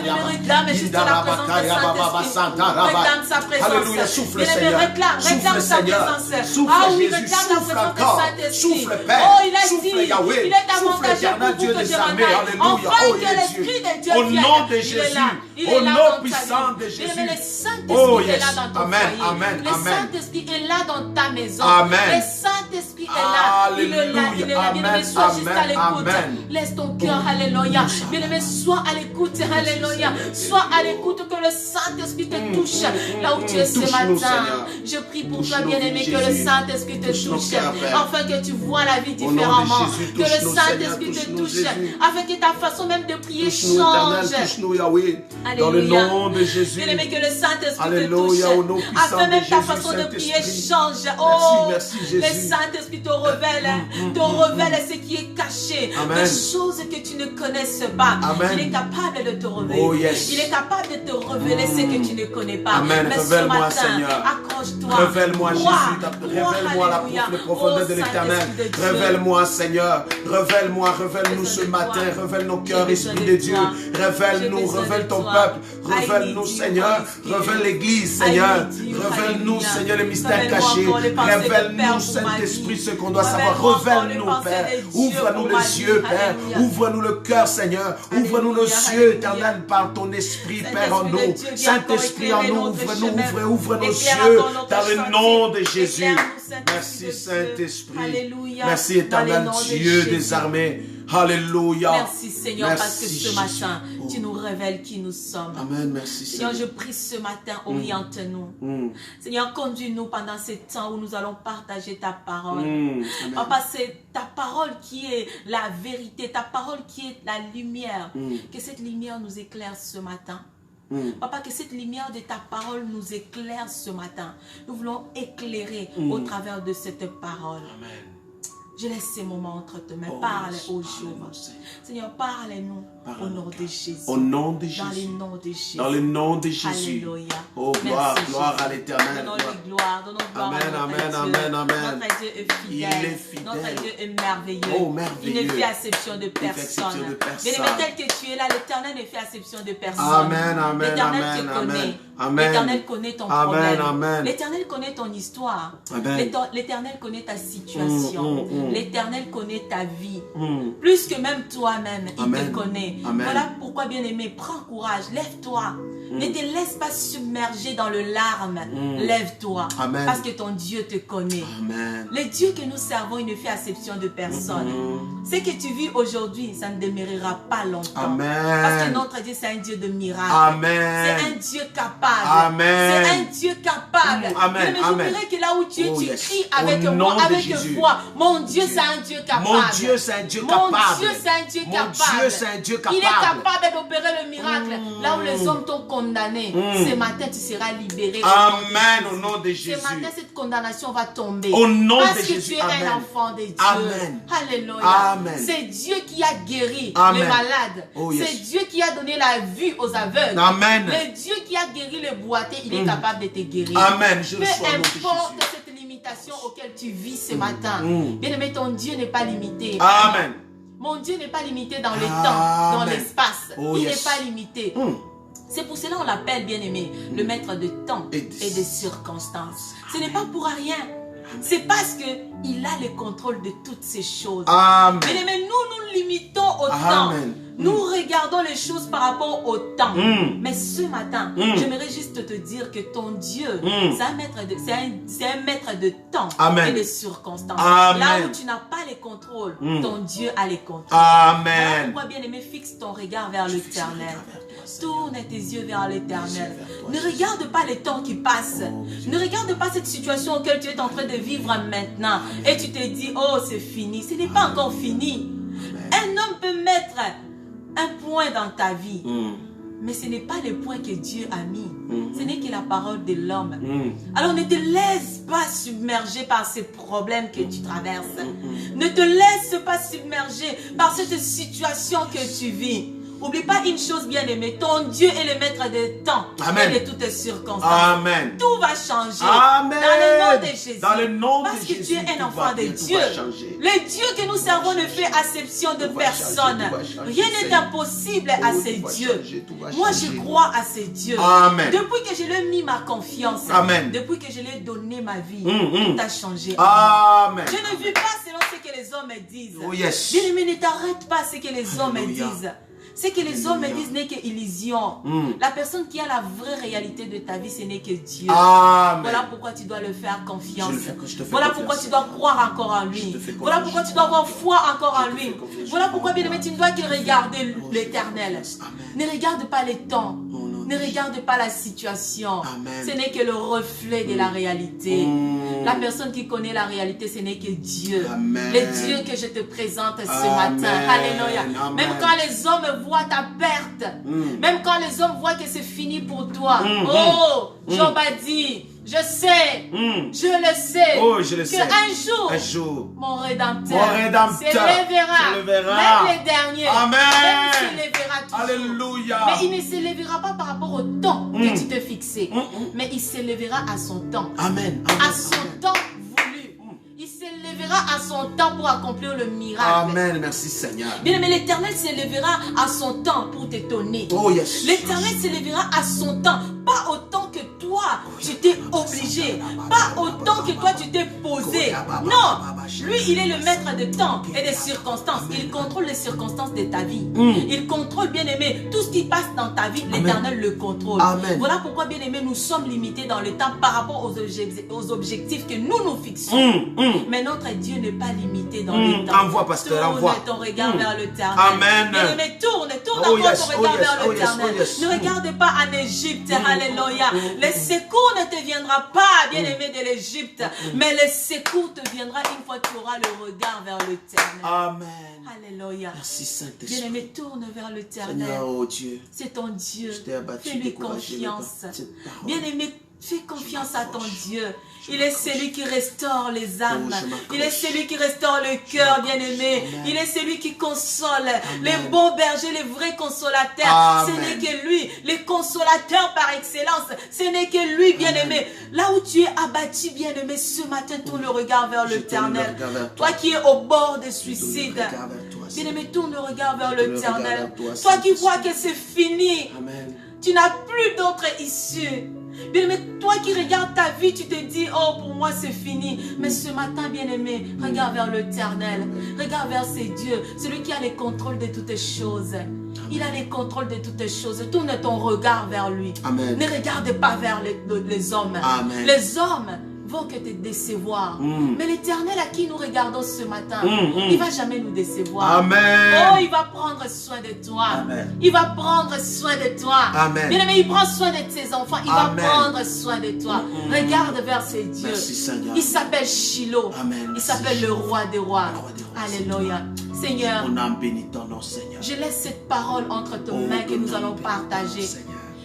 Bien-aimé, réclame juste la présence de Saint-Esprit. Réclame sa présence. Alléluia, souffle, Bien-aimé, Seigneur. réclame Souffle, sa Seigneur. présence. Souffle, Ah oui, Jésus. réclame la Souffle présence de encore. Saint-Esprit. Souffle, Père. Oh, il a Souffle, dit, Yahweh. il est à mon Souffle, engagé éternel pour Dieu que des je armées. m'en aille. Alléluia. Enfin Oh, que Dieu. l'Esprit de Dieu Au vienne. nom de Il est Jésus. là. Il Au est là nom dans ta puissant vie. de Jésus. Bien-aimé, le Saint-Esprit Oh, est yes. là dans ton Amen, foyer. amen, Le amen. Saint-Esprit est là dans ta maison. Amen. Le Saint-Esprit est là. Il est là. Il est là. Bien-aimé, Amen, sois juste à amen, l'écoute. amen. Laisse ton cœur. Alléluia. Bien-aimé, sois à l'écoute. Alléluia. Sois à l'écoute que le Saint-Esprit te touche là où tu es ce Touche-nous, matin. Seigneur. Je prie pour toi, Touche-nous, bien-aimé, que le Jésus. Saint-Esprit te Touche nos touche. cœurs, Père. Afin que tu vois la vie Au nom de différemment. Jésus, Que le touche-nous, Saint-Esprit Seigneur, te touche-nous, touche. Jésus. Afin que ta façon même de prier Touche-nous, change. éternel, touche-nous, Yahweh. Dans le Alléluia. nom de Jésus. Bien-aimé, que le Saint-Esprit te Alléluia, au nom touche. puissant Afin de même ta Jésus, façon de prier Saint-Esprit. change. Oh, merci, Jésus. le Saint-Esprit te révèle ce qui est caché. Amen. Des choses que tu ne connaisses pas. Amen. Il est capable de te révéler. Oh, yes. Il est capable de te révéler ce que tu ne connais pas. Amen. Mais ce Révèle-moi, matin, Seigneur. accroche-toi. Révèle-moi, Crois, Jésus. crois, Révèle-moi alléluia. les profondeurs Oh, de l'éternel. Saint-Esprit de Dieu. Révèle-moi, Seigneur. Révèle-moi, révèle-nous ce matin. Révèle nos cœurs, Esprit de Dieu. Révèle-nous, révèle ton peuple. Révèle-nous, Seigneur. Révèle l'Église, Seigneur. Révèle-nous, Seigneur, les mystères cachés. Révèle-nous, Saint-Esprit, ce qu'on doit savoir. Révèle-nous, Père. Ouvre-nous les yeux, Père. Ouvre-nous le cœur, Seigneur. Ouvre-nous nos yeux, éternel, par ton Esprit, Père, en nous. Saint-Esprit, en nous. Ouvre-nous, ouvre nos yeux dans le nom de Jésus. Merci, Saint-Esprit. Alléluia. Merci, éternel Dieu des armées. Alléluia. Merci, Seigneur, Merci, parce que ce Jésus. matin, tu nous révèles qui nous sommes. Amen, merci, Seigneur, Seigneur. je prie ce matin, oriente-nous. Seigneur, conduis-nous pendant ces temps où nous allons partager ta parole. Amen. Papa, c'est ta parole qui est la vérité, ta parole qui est la lumière. Que cette lumière nous éclaire ce matin. Papa, que cette lumière de ta parole nous éclaire ce matin. Nous voulons éclairer au travers de cette parole. Amen. Je laisse ces moments entre tes mains. Oh, Parle yes. au jour. Seigneur, parle-nous au nom de Jésus. Au nom de Dans le Jésus. nom de Jésus. Dans le nom de Jésus. Alléluia. Oh, gloire, Merci, gloire Jésus. à l'éternel. Donnons-lui gloire, donnons gloire Amen, à notre amen, Dieu. amen, amen. Notre Dieu est fidèle. Il est fidèle. Notre Dieu est merveilleux. Oh, merveilleux. Il ne fait exception de Il fait exception personne. de personne. Bien-aimé, tel que tu es là, l'Éternel ne fait exception de personne. Amen, amen, L'Éternel amen, te connaît. amen. Amen. L'Éternel connaît ton Amen, problème. amen. L'Éternel connaît ton histoire. Amen. L'Éternel connaît ta situation. L'Éternel connaît ta vie. Mm. Plus que même toi-même, il Amen. te connaît. Amen. Voilà pourquoi, bien-aimé, prends courage, lève-toi. Ne te laisse pas submerger dans le larme. Lève-toi. Amen. Parce que ton Dieu te connaît. Amen. Le Dieu que nous servons, il ne fait exception de personne. Ce que tu vis aujourd'hui, ça ne demeurera pas longtemps. Amen. Parce que notre Dieu, c'est un Dieu de miracles. Amen. C'est un Dieu capable. Amen. C'est un Dieu capable. Amen. Mais je Amen. voudrais que là où tu es, Oh, tu yes. cries Au avec nom moi, de avec Jésus. foi. Mon Dieu, c'est un Dieu capable. Mon Dieu, c'est un Dieu Mon capable. Dieu, c'est un Dieu Mon capable. Dieu, c'est un Dieu capable. Il est capable d'opérer le miracle. Là où les hommes t'ont condamné, ce matin tu seras libéré. Amen, au nom de Jésus. Ce matin, cette condamnation va tomber. Au nom parce de Jésus. que tu es un enfant de Dieu. Amen. Alléluia. Amen. C'est Dieu qui a guéri Amen. les malades. Oh, yes. C'est Dieu qui a donné la vue aux aveugles. Amen. Le Dieu qui a guéri les boités, il est capable de te guérir. Amen. Je Peu reçois au nom de importe Jésus. cette limitation auquel tu vis ce matin. Bien-aimé, ton Dieu n'est pas limité. Amen. Mon Dieu n'est pas limité dans le temps, dans l'espace. Oh, il yes. n'est pas limité. C'est pour cela qu'on l'appelle, bien-aimé, le maître de temps et de circonstances. Ce n'est pas pour rien. C'est parce qu'il a le contrôle de toutes ces choses. Amen. Bien-aimé, nous limitons au temps. Nous regardons les choses par rapport au temps. Mais ce matin, j'aimerais juste te dire que ton Dieu, c'est un maître de temps et de circonstances. Amen. Là où tu n'as pas les contrôles, ton Dieu a les contrôles. Amen. Pourquoi, bien-aimé, fixe ton regard vers l'éternel. Tourne tes yeux vers l'éternel. Ne regarde pas les temps qui passent. Ne regarde pas cette situation auquel tu es en train de vivre maintenant. Et tu te dis, oh, c'est fini. Ce n'est pas encore fini. Un homme peut mettre un point dans ta vie. Mais ce n'est pas le point que Dieu a mis. Ce n'est que la parole de l'homme. Alors ne te laisse pas submerger par ces problèmes que tu traverses. Ne te laisse pas submerger par cette situation que tu vis. N'oublie pas une chose, bien-aimé. Ton Dieu est le maître de temps et de toutes circonstances. Amen. Tout va changer. Amen. Dans le nom de Jésus. Dans le nom Parce de que Jésus, tu es un enfant de Dieu. Le Dieu que nous servons ne fait acception de personne. Rien n'est impossible à ces dieux. Moi, je crois à ces dieux. Amen. Depuis que je lui ai mis ma confiance, Amen. depuis que je lui ai donné ma vie, tout a changé. Amen. Je ne vis pas selon ce que les hommes disent. Oh, yes. Bien-aimé, ne t'arrête pas à ce que les hommes Alléluia. disent. Ce que les hommes disent n'est qu'illusion. La personne qui a la vraie réalité de ta vie, ce n'est que Dieu. Amen. Voilà pourquoi tu dois le faire confiance. Je te fais Voilà confiance. pourquoi tu dois croire encore en lui. Voilà pourquoi tu dois avoir foi encore en lui. Voilà pourquoi, bien aimé, tu ne dois que regarder l'éternel. Ne regarde pas les temps. Ne regarde pas la situation. Amen. Ce n'est que le reflet de la réalité. La personne qui connaît la réalité, ce n'est que Dieu. Amen. Le Dieu que je te présente ce Amen. matin. Alléluia. Amen. Même quand les hommes voient ta perte, même quand les hommes voient que c'est fini pour toi. Oh, Job a dit, je sais, je le sais, Oh, je le sais. qu'un Un jour, mon Rédempteur, Rédempteur se lèvera. Même les derniers. Amen. Même se lèvera toujours. Alléluia. Mais il ne se lèvera pas par rapport au temps que tu te fixais. Mais il se lèvera à son temps. Amen. À son temps voulu. Il se lèvera à son temps pour accomplir le miracle. Amen. Merci Seigneur. Bien, mais l'Éternel se lèvera à son temps pour t'étonner. Oh yes. L'Éternel se lèvera à son temps. Pas autant que toi, tu t'es obligé. Pas autant que toi, tu t'es posé. Non. Lui, il est le maître de temps et des circonstances. Il contrôle les circonstances de ta vie. Il contrôle, bien aimé, tout ce qui passe dans ta vie. L'Éternel le contrôle. Amen. Voilà pourquoi, bien aimé, nous sommes limités dans le temps par rapport aux objectifs que nous nous fixons. Mais notre Dieu n'est pas limité dans le temps. Envoie, pasteur, envoie. Tourne ton regard vers l'éternel. Amen. Bien aimé, tourne Oh, encore yes, ton regard oh, yes, vers oh, yes, l'éternel. oh, yes. Ne regarde pas en Égypte. Alléluia. Le secours ne te viendra pas, bien aimé, de l'Égypte. Mais le secours te viendra une fois que tu auras le regard vers l'éternel. Amen. Alléluia. Merci Saint-Esprit. Bien aimé, tourne vers l'éternel. Seigneur, oh Dieu. C'est ton Dieu. Je t'ai abattu, Fais-lui découragé confiance. par cette parole. Bien aimé, fais confiance à ton Dieu. Il est celui qui restaure les âmes. Il est celui qui restaure le cœur, bien aimé. Il est celui qui console. Les bons bergers, les vrais consolateurs. Ce n'est que lui. Les consolateurs par excellence. Ce n'est que lui, bien aimé. Là où tu es abattu, bien aimé, ce matin, tourne le regard vers l'éternel. Toi qui es au bord de suicide. Bien aimé, tourne le regard vers l'éternel. Toi qui vois que c'est fini. Amen. Tu n'as plus d'autre issue. Bien-aimé, toi qui regardes ta vie, tu te dis, oh, pour moi, c'est fini. Mais ce matin, bien-aimé, regarde vers l'éternel. Regarde vers ces dieux. Celui qui a le contrôle de toutes choses. Il a le contrôle de toutes choses. Tourne ton regard vers lui. Amen. Ne regarde pas vers les hommes. Amen. Les hommes vont que te décevoir. Mais l'Éternel à qui nous regardons ce matin, il ne va jamais nous décevoir. Amen. Oh, il va prendre soin de toi. Amen. Il va prendre soin de toi. Amen. Bien aimé, il prend soin de ses enfants. Il Amen. va prendre soin de toi. Regarde vers ses dieux. Merci Seigneur. Il s'appelle Shiloh. Amen. Il s'appelle le roi des rois. Le roi des rois, Alléluia. Seigneur, On a béni ton nom, Seigneur. je laisse cette parole entre tes mains que nous allons partager.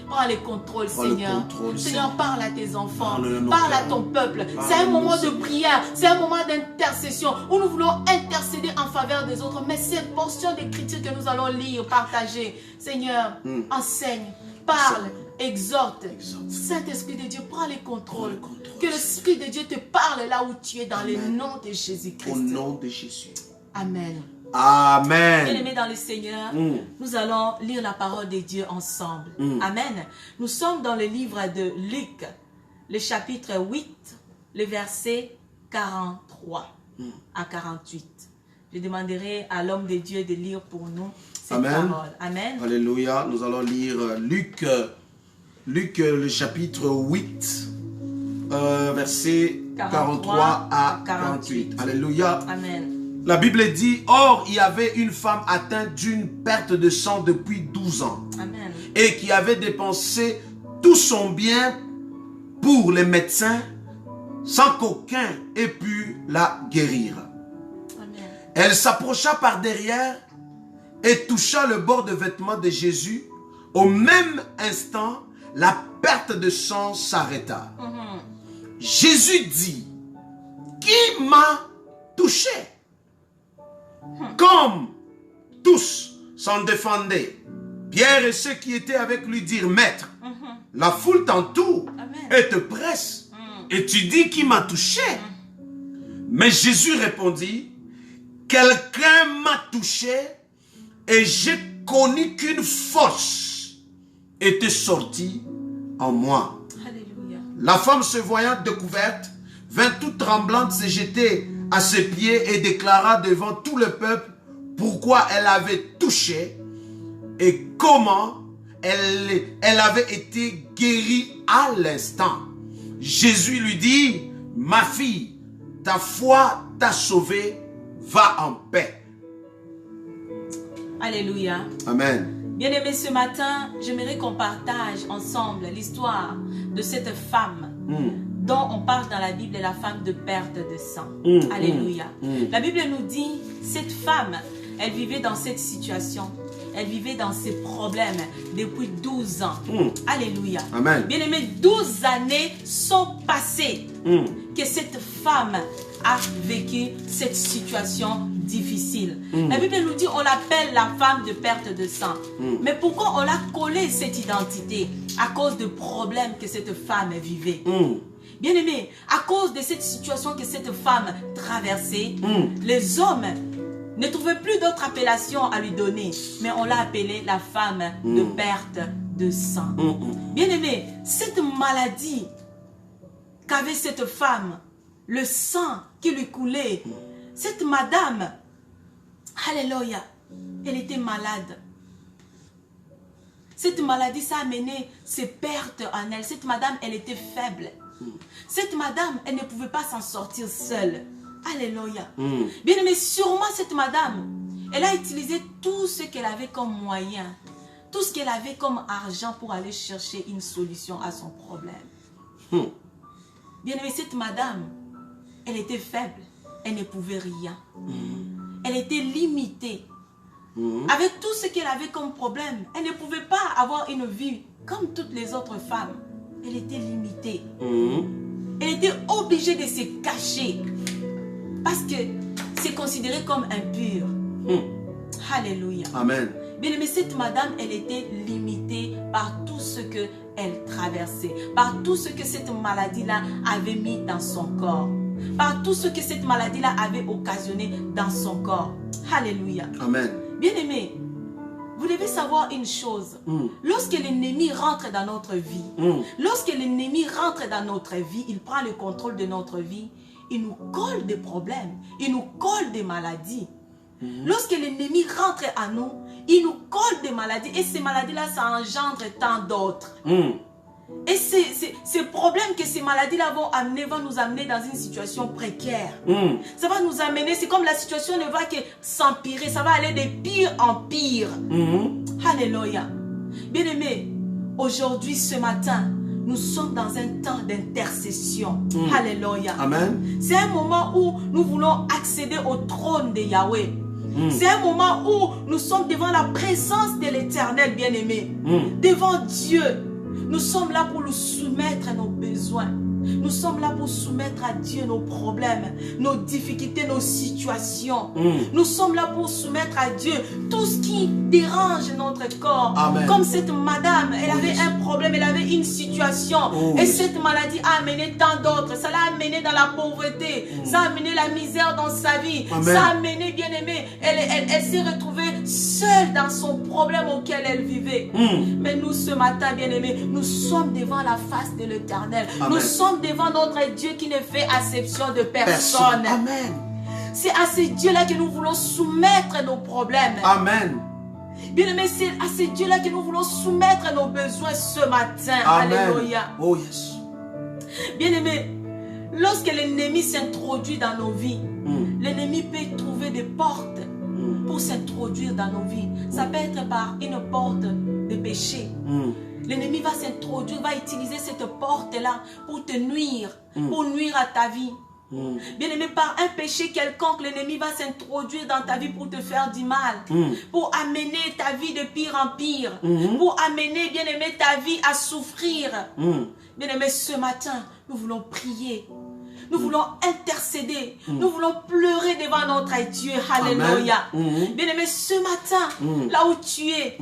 Prends les contrôles, Seigneur. Seigneur, parle à tes enfants. Parle à ton peuple. C'est un moment de prière. C'est un moment d'intercession où nous voulons intercéder en faveur des autres. Mais cette portion d'écriture que nous allons lire, partager, Seigneur, enseigne, parle, exhorte. Saint-Esprit de Dieu, prends les contrôles. Que l'Esprit de Dieu te parle là où tu es dans le nom de Jésus-Christ. Au nom de Jésus. Amen. Amen. Bien-aimés dans le Seigneur, nous allons lire la parole de Dieu ensemble. Amen. Nous sommes dans le livre de Luc, le chapitre 8, le verset 43 à 48. Je demanderai à l'homme de Dieu de lire pour nous cette parole. Amen. Alléluia. Nous allons lire Luc, le chapitre 8, verset 43 à 48. Alléluia. Amen. La Bible dit, or, il y avait une femme atteinte d'une perte de sang depuis 12 ans. Amen. Et qui avait dépensé tout son bien pour les médecins sans qu'aucun ait pu la guérir. Amen. Elle s'approcha par derrière et toucha le bord de vêtement de Jésus. Au même instant, la perte de sang s'arrêta. Jésus dit, qui m'a touché? Comme tous s'en défendaient, Pierre et ceux qui étaient avec lui dirent, Maître, la foule t'entoure et te presse. Et tu dis qui m'a touché? Mais Jésus répondit, quelqu'un m'a touché et j'ai connu qu'une force était sortie en moi. Alléluia. La femme, se voyant découverte, vint toute tremblante se jeter à ses pieds et déclara devant tout le peuple pourquoi elle avait touché et comment elle avait été guérie à l'instant. Jésus lui dit, ma fille, ta foi t'a sauvée, va en paix. Alléluia. Amen. Bien-aimés, ce matin, j'aimerais qu'on partage ensemble l'histoire de cette femme dont on parle dans la Bible, la femme de perte de sang. Alléluia. La Bible nous dit, cette femme, elle vivait dans cette situation. Elle vivait dans ces problèmes depuis 12 ans. Alléluia. Amen. Bien-aimés, 12 années sont passées que cette femme a vécu cette situation difficile. La Bible nous dit, on l'appelle la femme de perte de sang. Mais pourquoi on l'a collé cette identité? À cause de problèmes que cette femme vivait. Bien-aimé, à cause de cette situation que cette femme traversait, les hommes ne trouvaient plus d'autre appellation à lui donner, mais on l'a appelée la femme de perte de sang. Bien-aimé, cette maladie qu'avait cette femme, le sang qui lui coulait, cette madame, alléluia, elle était malade. Cette maladie, ça a amené ces pertes en elle. Cette madame, elle était faible. Cette madame, elle ne pouvait pas s'en sortir seule. Alléluia. Bien aimé, sûrement cette madame, elle a utilisé tout ce qu'elle avait comme moyen, tout ce qu'elle avait comme argent pour aller chercher une solution à son problème. Bien aimé, cette madame, elle était faible. Elle ne pouvait rien. Elle était limitée. Avec tout ce qu'elle avait comme problème, elle ne pouvait pas avoir une vie comme toutes les autres femmes. Elle était limitée. Elle était obligée de se cacher parce que c'est considéré comme impur. Alléluia. Amen. Bien aimé, cette madame, elle était limitée par tout ce qu'elle traversait, par tout ce que cette maladie-là avait mis dans son corps, par tout ce que cette maladie-là avait occasionné dans son corps. Alléluia. Amen. Bien-aimé, vous devez savoir une chose. Lorsque l'ennemi rentre dans notre vie, lorsque l'ennemi rentre dans notre vie, il prend le contrôle de notre vie, il nous colle des problèmes, il nous colle des maladies. Lorsque l'ennemi rentre à nous, il nous colle des maladies et ces maladies-là, ça engendre tant d'autres. Et ces problèmes que ces maladies-là vont nous amener dans une situation précaire. Ça va nous amener, c'est comme la situation ne va que s'empirer, ça va aller de pire en pire. Alléluia. Bien-aimés, aujourd'hui, ce matin, nous sommes dans un temps d'intercession. Alléluia. Amen. C'est un moment où nous voulons accéder au trône de Yahweh. C'est un moment où nous sommes devant la présence de l'Éternel, bien-aimé. Devant Dieu. Nous sommes là pour nous soumettre à nos besoins. Nous sommes là pour soumettre à Dieu nos problèmes, nos difficultés, nos situations. Nous sommes là pour soumettre à Dieu tout ce qui dérange notre corps. Amen. Comme cette madame, elle avait un problème, elle avait une situation. Et cette maladie a amené tant d'autres. Ça l'a amené dans la pauvreté. Ça a amené la misère dans sa vie. Amen. Ça a amené, bien aimé, elle s'est retrouvée seule dans son problème auquel elle vivait. Mais nous, ce matin, bien aimé, nous sommes devant la face de l'Éternel. Nous sommes devant notre Dieu qui ne fait acception de personne. Amen. C'est à ce Dieu-là que nous voulons soumettre nos problèmes. Amen. Bien-aimé, c'est à ce Dieu-là que nous voulons soumettre nos besoins ce matin. Amen. Alléluia. Oh yes. Bien-aimé, lorsque l'ennemi s'introduit dans nos vies, l'ennemi peut trouver des portes pour s'introduire dans nos vies. Ça peut être par une porte de péché. L'ennemi va s'introduire, va utiliser cette porte-là pour te nuire, pour nuire à ta vie. Bien aimé, par un péché quelconque, l'ennemi va s'introduire dans ta vie pour te faire du mal, pour amener ta vie de pire en pire, pour amener, bien aimé, ta vie à souffrir. Bien aimé, ce matin, nous voulons prier. Nous voulons intercéder. Nous voulons pleurer devant notre Dieu. Alléluia. Bien aimé, ce matin, là où tu es,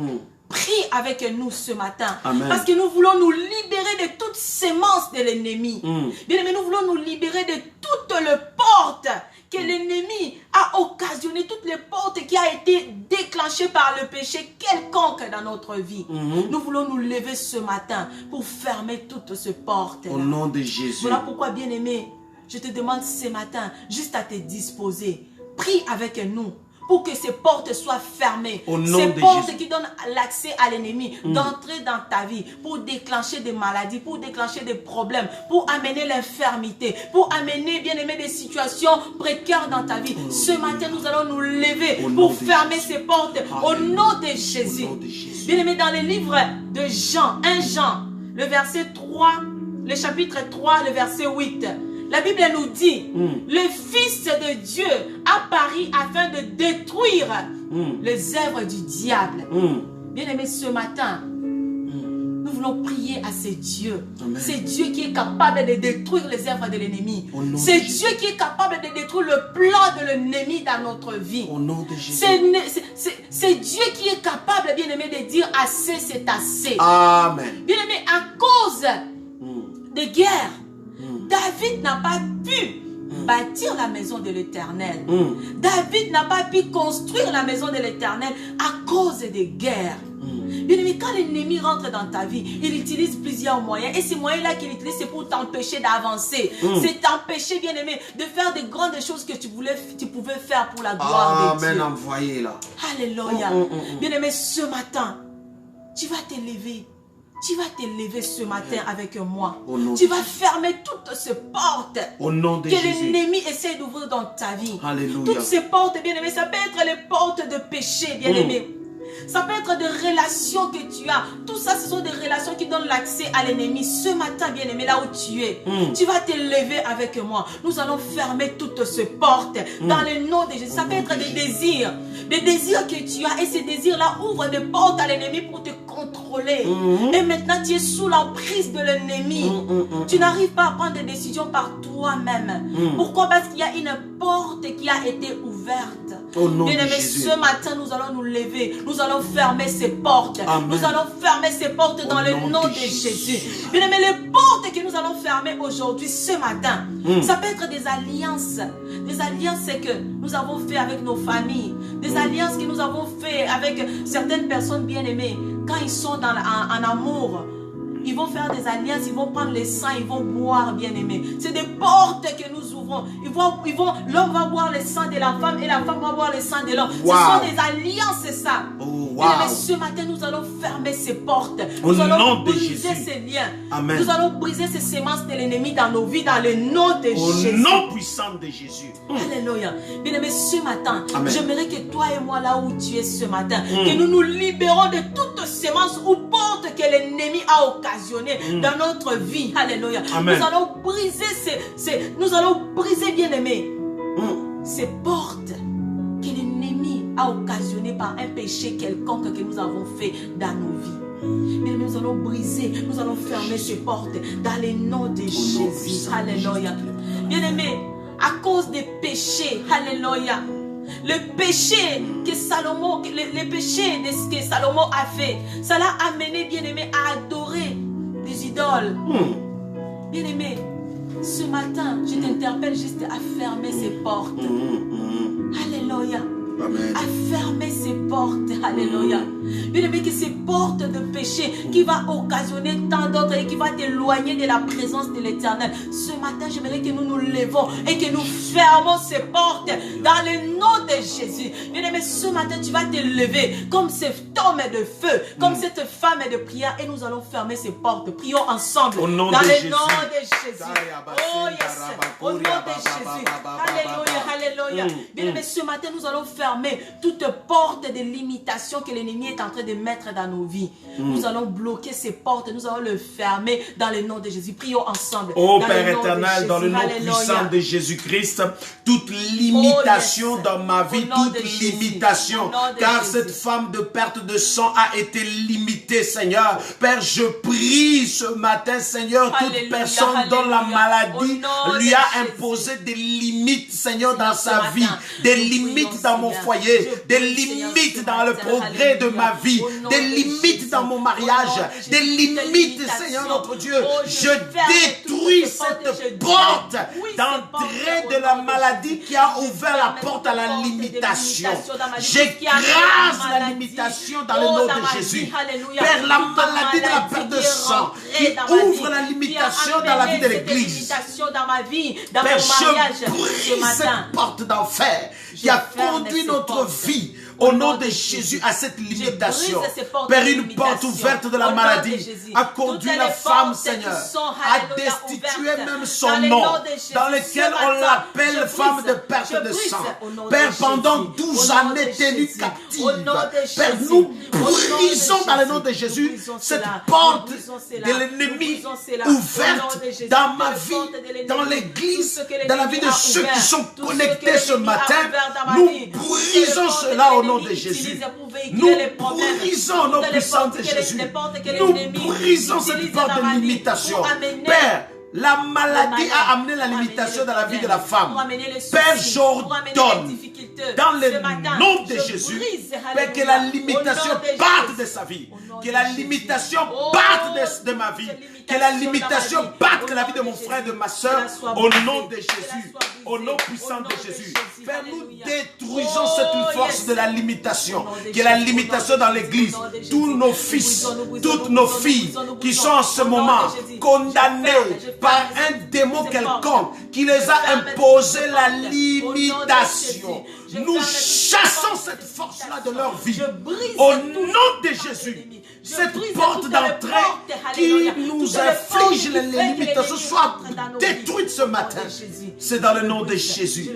prie avec nous ce matin. Amen. Parce que nous voulons nous libérer de toute sémence de l'ennemi. Bien aimé, nous voulons nous libérer de toutes les portes que l'ennemi a occasionnées, toutes les portes qui ont été déclenchées par le péché quelconque dans notre vie. Nous voulons nous lever ce matin pour fermer toutes ces portes. Au nom de Jésus. Voilà pourquoi, bien aimé, je te demande ce matin juste à te disposer. Prie avec nous pour que ces portes soient fermées. Ces portes qui donnent l'accès à l'ennemi d'entrer dans ta vie, pour déclencher des maladies, pour déclencher des problèmes, pour amener l'infirmité, pour amener, bien aimé, des situations précaires dans ta vie. Ce matin, nous allons nous lever pour fermer ces portes au nom de Jésus. Bien aimé, dans le livre de Jean, 1 Jean, le verset 3, le chapitre 3, le verset 8. La Bible nous dit, le Fils de Dieu apparut afin de détruire les œuvres du diable. Bien aimé, ce matin, nous voulons prier à ce Dieu. C'est Dieu qui est capable de détruire les œuvres de l'ennemi. C'est Dieu qui est capable de détruire le plan de l'ennemi dans notre vie. Au nom de Jésus. C'est Dieu qui est capable, bien aimé, de dire assez, c'est assez. Amen. Bien aimé, à cause de guerre, David n'a pas pu bâtir la maison de l'Éternel. David n'a pas pu construire la maison de l'Éternel à cause des guerres. Bien aimé, quand l'ennemi rentre dans ta vie, il utilise plusieurs moyens. Et ces moyens-là qu'il utilise, c'est pour t'empêcher d'avancer. C'est t'empêcher, bien aimé, de faire de grandes choses que tu pouvais faire pour la gloire de Dieu. Amen, envoyé là. Alléluia. Bien aimé, ce matin, tu vas te lever. Tu vas te lever ce matin avec moi. Tu vas fermer toutes ces portes que l'ennemi essaie d'ouvrir dans ta vie. Alléluia. Toutes ces portes, bien aimé, ça peut être les portes de péché, bien aimé. Ça peut être des relations que tu as. Tout ça, ce sont des relations qui donnent l'accès à l'ennemi. Ce matin, bien aimé, là où tu es, tu vas te lever avec moi. Nous allons fermer toutes ces portes dans le nom de Jésus. Ça peut être des désirs que tu as. Et ces désirs-là ouvrent des portes à l'ennemi pour te contrôler. Et maintenant, tu es sous l'emprise de l'ennemi. Tu n'arrives pas à prendre des décisions par toi-même. Pourquoi? Parce qu'il y a une porte qui a été ouverte. Bien aimé, ce matin, nous allons nous lever. Nous allons fermer ces portes. Amen. Nous allons fermer ces portes dans le nom de Jésus. Bien aimé, les portes que nous allons fermer aujourd'hui, ce matin, ça peut être des alliances. Des alliances que nous avons fait avec nos familles. Des alliances que nous avons fait avec certaines personnes bien aimées. Quand ils sont en amour, ils vont faire des alliances, ils vont prendre le sang, ils vont boire, bien aimé. C'est des portes que nous ouvrons. L'homme va boire le sang de la femme et la femme va boire le sang de l'homme. Wow. Ce sont des alliances, c'est ça. Wow. Mais ce matin, nous allons fermer ces portes. Nous allons briser ces liens. Amen. Nous allons briser ces sémences de l'ennemi dans nos vies, dans le nom de Jésus. Au nom puissant de Jésus. Alléluia. Bien aimé, ce matin, Amen. j'aimerais que toi et moi, là où tu es ce matin, que nous nous libérons de toutes sémences ou portes que l'ennemi a occasionnées dans notre vie. Alléluia. Amen. Nous allons briser, bien aimé, ces portes que l'ennemi a occasionné par un péché quelconque que nous avons fait dans nos vies. Mais nous allons briser, nous allons fermer ces portes dans le nom de Jésus. Alléluia. Bien-aimés, à cause des péchés, alléluia, le péché que Salomon, le péché de ce que Salomon a fait, ça l'a amené, bien-aimé, à adorer des idoles. Bien-aimé, ce matin, je t'interpelle juste à fermer ces portes. Alléluia. Amen. À fermer ces portes. Alléluia. Bien-aimé, que ces portes de péché qui va occasionner tant d'autres et qui va t'éloigner de la présence de l'Éternel. Ce matin, j'aimerais que nous nous levons et que nous fermons ces portes dans le nom de Jésus. Bien-aimé, ce matin, tu vas te lever comme cet homme de feu, comme cette femme de prière, et nous allons fermer ces portes. Prions ensemble au nom dans de le Jésus. nom de Jésus. Oh yes, au nom de Jésus. Alléluia, alléluia. Bien-aimé, ce matin, nous allons fermer toute porte de limitation que l'ennemi est en train de mettre dans nos vies. Nous allons bloquer ces portes, nous allons le fermer dans le nom de Jésus. Prions ensemble. Ô Père éternel, dans le nom puissant de Jésus-Christ, toute limitation dans ma vie, toute limitation, car cette femme de perte de sang a été limitée, Seigneur. Père, je prie ce matin, Seigneur, toute personne dont la maladie lui a imposé des limites, Seigneur, dans sa vie, des limites dans mon foyer, des limites dans le progrès de ma vie, des limites dans mon mariage, des limites, Seigneur notre Dieu. Je détruis cette porte d'entrée de la maladie qui a ouvert la porte à la limitation. J'écrase la limitation dans le nom de Jésus. Père, la maladie de la perte de sang qui ouvre la limitation dans la vie de l'Église. Père, je brise cette porte d'enfer qui a conduit notre vie au nom de Jésus à cette limitation. Père, une porte ouverte de la maladie a conduit la femme, Seigneur, à destituer même son nom, dans lequel on l'appelle femme de perte de sang. Père, pendant 12 années tenue captive, Père, nous brisons dans le nom de Jésus cette porte de l'ennemi ouverte dans ma vie, dans l'église, dans la vie de ceux qui sont connectés ce matin. Nous brisons cela au nom de Jésus. Nous brisons au nom puissant de Jésus. Nous brisons cette porte de limitation. Père, la maladie a amené la limitation dans la vie de la femme. Père, j'ordonne dans le nom de Jésus, Père, que la limitation parte de sa vie, que la limitation parte de ma vie, que la limitation parte de la vie de mon frère, de ma soeur, au nom de Jésus, au nom puissant de Jésus. Père, nous détruisons cette force de la limitation, qui est la limitation dans l'église. Tous nos fils, toutes nos filles qui sont en ce moment condamnés par un démon quelconque qui les a imposé la limitation. Nous chassons cette force-là de leur vie. Au nom de Jésus, cette porte d'entrée qui nous inflige les limitations soit détruite ce matin. C'est dans le nom de Jésus.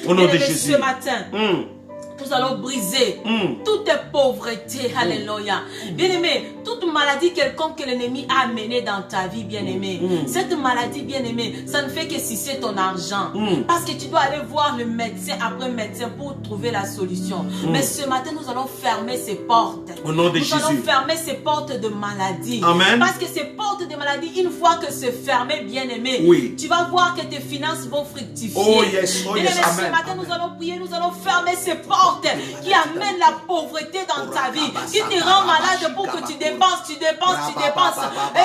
Au nom de Jésus. Ce matin, nous allons briser toute pauvreté. Alléluia. Bien-aimé, toute maladie quelconque que l'ennemi a amenée dans ta vie, bien-aimé. Cette maladie, bien-aimé, ça ne fait que sucer ton argent. Parce que tu dois aller voir le médecin après médecin pour trouver la solution. Mais ce matin, nous allons fermer ces portes. Au nom de Jésus. Nous allons fermer ces portes de maladie. Amen. Parce que ces portes de maladie, une fois que c'est fermé, bien-aimé, tu vas voir que tes finances vont fructifier. Oh yes, oh yes, ce matin, nous allons prier, nous allons fermer ces portes qui amène la pauvreté dans ta vie, qui te rend malade pour que tu dépenses, et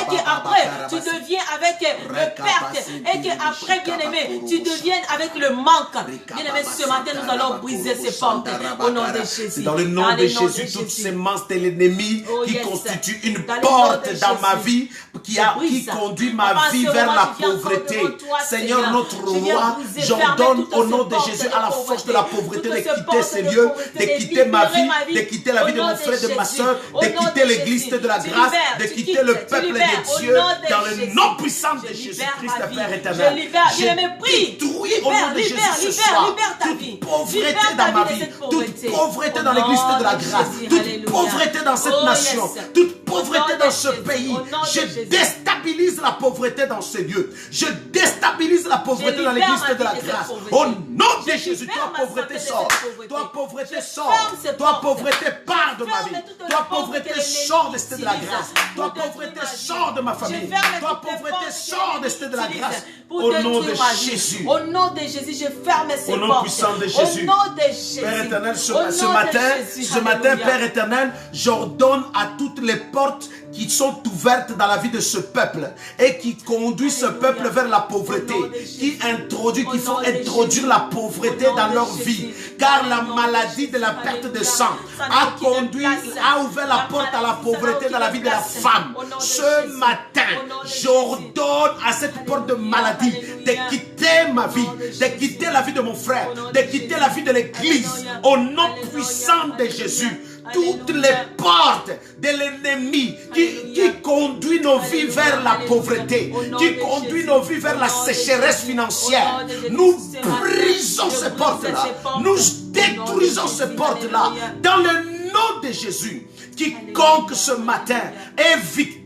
qu'après tu deviens avec le perte, et qu'après, bien-aimé, tu deviennes avec le manque. Bien-aimé, ce matin, nous allons briser ces portes au nom de Jésus. Dans le nom de Jésus, toutes ces sémences de l'ennemi qui constituent une porte dans ma vie, qui conduit ma vie vers la pauvreté. Seigneur, notre roi, j'ordonne au nom de Jésus à la force de la pauvreté de quitter ces lieux, de quitter ma vie, de quitter la vie de mon frère, de ma soeur, de quitter l'église de la grâce, de quitter le peuple de Dieu, dans le nom puissant de Jésus-Christ, Père éternel. Je détruis au nom de Jésus ce soir toute pauvreté dans ma vie, toute pauvreté dans l'église de la grâce, toute pauvreté dans cette nation, toute pauvreté dans ce pays. Je déstabilise la pauvreté dans ce lieu. Je déstabilise la pauvreté dans l'église de la grâce. Au nom de Jésus, toi pauvreté sors. Toi pauvreté sors. Toi pauvreté part de ma vie. Toi pauvreté sors de l'église de la grâce. Toi pauvreté sors de ma famille. Toi pauvreté sors de l'église de la grâce. Au nom de Jésus. Au nom de Jésus, je ferme ces portes. Au nom puissant de Jésus. Au nom de Jésus. Père éternel, ce matin, Père éternel, j'ordonne à toutes les portes qui sont ouvertes dans la vie de ce peuple et qui conduisent ce peuple vers la pauvreté, qui font introduire la pauvreté dans leur vie, car la maladie de la perte de sang a ouvert la porte à la pauvreté dans la vie de la femme. Ce matin, j'ordonne à cette porte de maladie de quitter ma vie, de quitter la vie de mon frère, de quitter la vie de l'église, au nom puissant de Jésus. Toutes les portes de l'ennemi qui conduit nos vies vers la pauvreté, qui conduit nos vies vers la sécheresse financière, nous brisons ces portes-là, nous détruisons ces portes-là dans le nom de Jésus. Quiconque ce matin est victime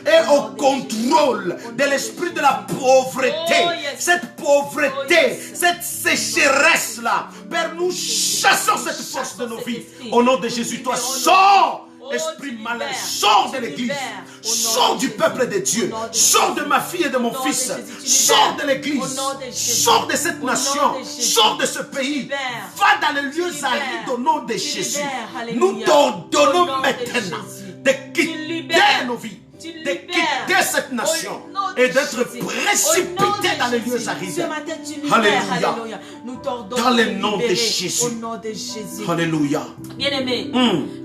et au contrôle de l'esprit de la pauvreté, cette pauvreté, cette sécheresse-là, Père, nous chassons cette force de nos vies. Au nom de Jésus, toi, sors, esprit malin, sors de l'église, sors du peuple de Dieu, sors de ma fille et de mon fils, sors de l'église, sors de cette nation, sors de ce pays, va dans les lieux arides au nom de Jésus. Nous t'ordonnons maintenant de quitter nos vies, de quitter cette nation et d'être précipité dans les lieux arides. Alléluia. Dans le nom de Jésus. Alléluia. Bien-aimé,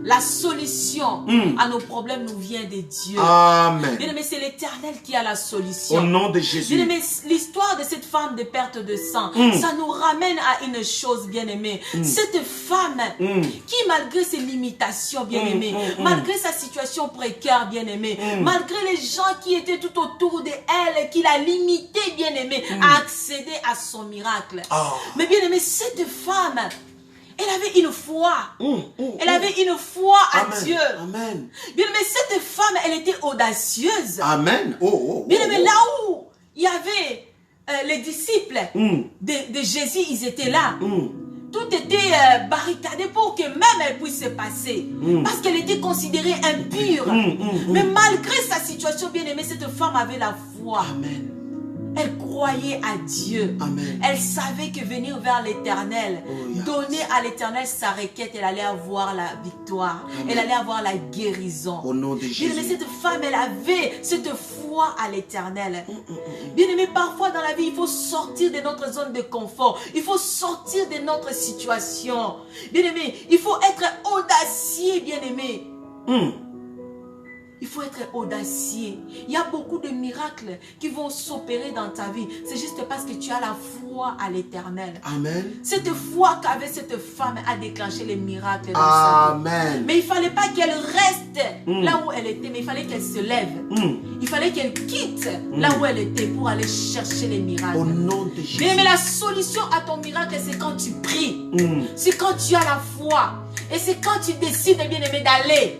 la solution à nos problèmes nous vient de Dieu. Amen. Bien-aimé, c'est l'Éternel qui a la solution. Au nom de Jésus. Bien-aimé, l'histoire de cette femme de perte de sang, ça nous ramène à une chose, bien-aimé. Cette femme qui, malgré ses limitations, bien-aimé, malgré sa situation précaire, bien-aimé, malgré les gens qui étaient tout autour d'elle, qui l'a limité, bien-aimé, à accéder à son miracle. Mais bien-aimé, cette femme, elle avait une foi. Elle avait une foi à Dieu. Amen. Bien-aimé, cette femme, elle était audacieuse. Amen. Bien-aimé, là où il y avait les disciples de Jésus, ils étaient là. Tout était barricadé pour que même elle puisse se passer. Parce qu'elle était considérée impure. Mais malgré sa situation, bien-aimée, cette femme avait la foi. Amen. Elle croyait à Dieu. Amen. Elle savait que venir vers l'Éternel, donner à l'Éternel sa requête, elle allait avoir la victoire. Amen. Elle allait avoir la guérison. Au nom de Jésus. Bien-aimé, cette femme, elle avait cette foi à l'Éternel. Bien-aimé, parfois dans la vie, il faut sortir de notre zone de confort. Il faut sortir de notre situation. Bien-aimé, il faut être audacieux, bien-aimé. Il faut être audacieux. Il y a beaucoup de miracles qui vont s'opérer dans ta vie. C'est juste parce que tu as la foi à l'Éternel. Amen. Cette foi qu'avait cette femme a déclenché les miracles dans sa vie. Amen. Mais il ne fallait pas qu'elle reste là où elle était, mais il fallait qu'elle se lève. Il fallait qu'elle quitte là où elle était pour aller chercher les miracles. Au nom de Jésus. Mais la solution à ton miracle, c'est quand tu pries. C'est quand tu as la foi. Et c'est quand tu décides, bien aimé, d'aller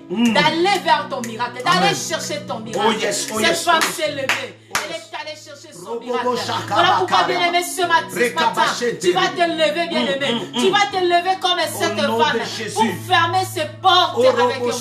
vers ton miracle, d'aller chercher ton miracle. Cette femme s'est levée. Elle est allée chercher son miracle. Voilà pourquoi, bien aimé, ce matin, tu vas te lever, bien aimé. Tu vas te lever comme cette femme pour fermer ces portes avec moi.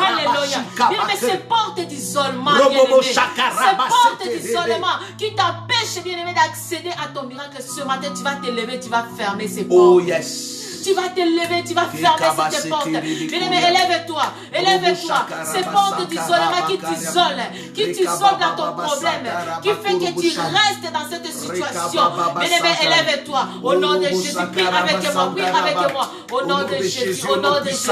Alléluia. Bien aimé, ces portes d'isolement, bien aimé. Ces portes d'isolement qui t'empêchent, bien aimé, d'accéder à ton miracle. Ce matin, tu vas te lever, tu vas fermer ces portes. Oh yes. Tu vas te lever, tu vas fermer cette porte. Bien-aimé, élève-toi. Élève-toi. Ces portes d'isolement qui t'isolent dans ton problème, qui fait que tu restes dans cette situation. Bien-aimé, élève-toi. Au nom de Jésus, prie avec moi, prie avec moi. Au nom de Jésus, au nom de Jésus,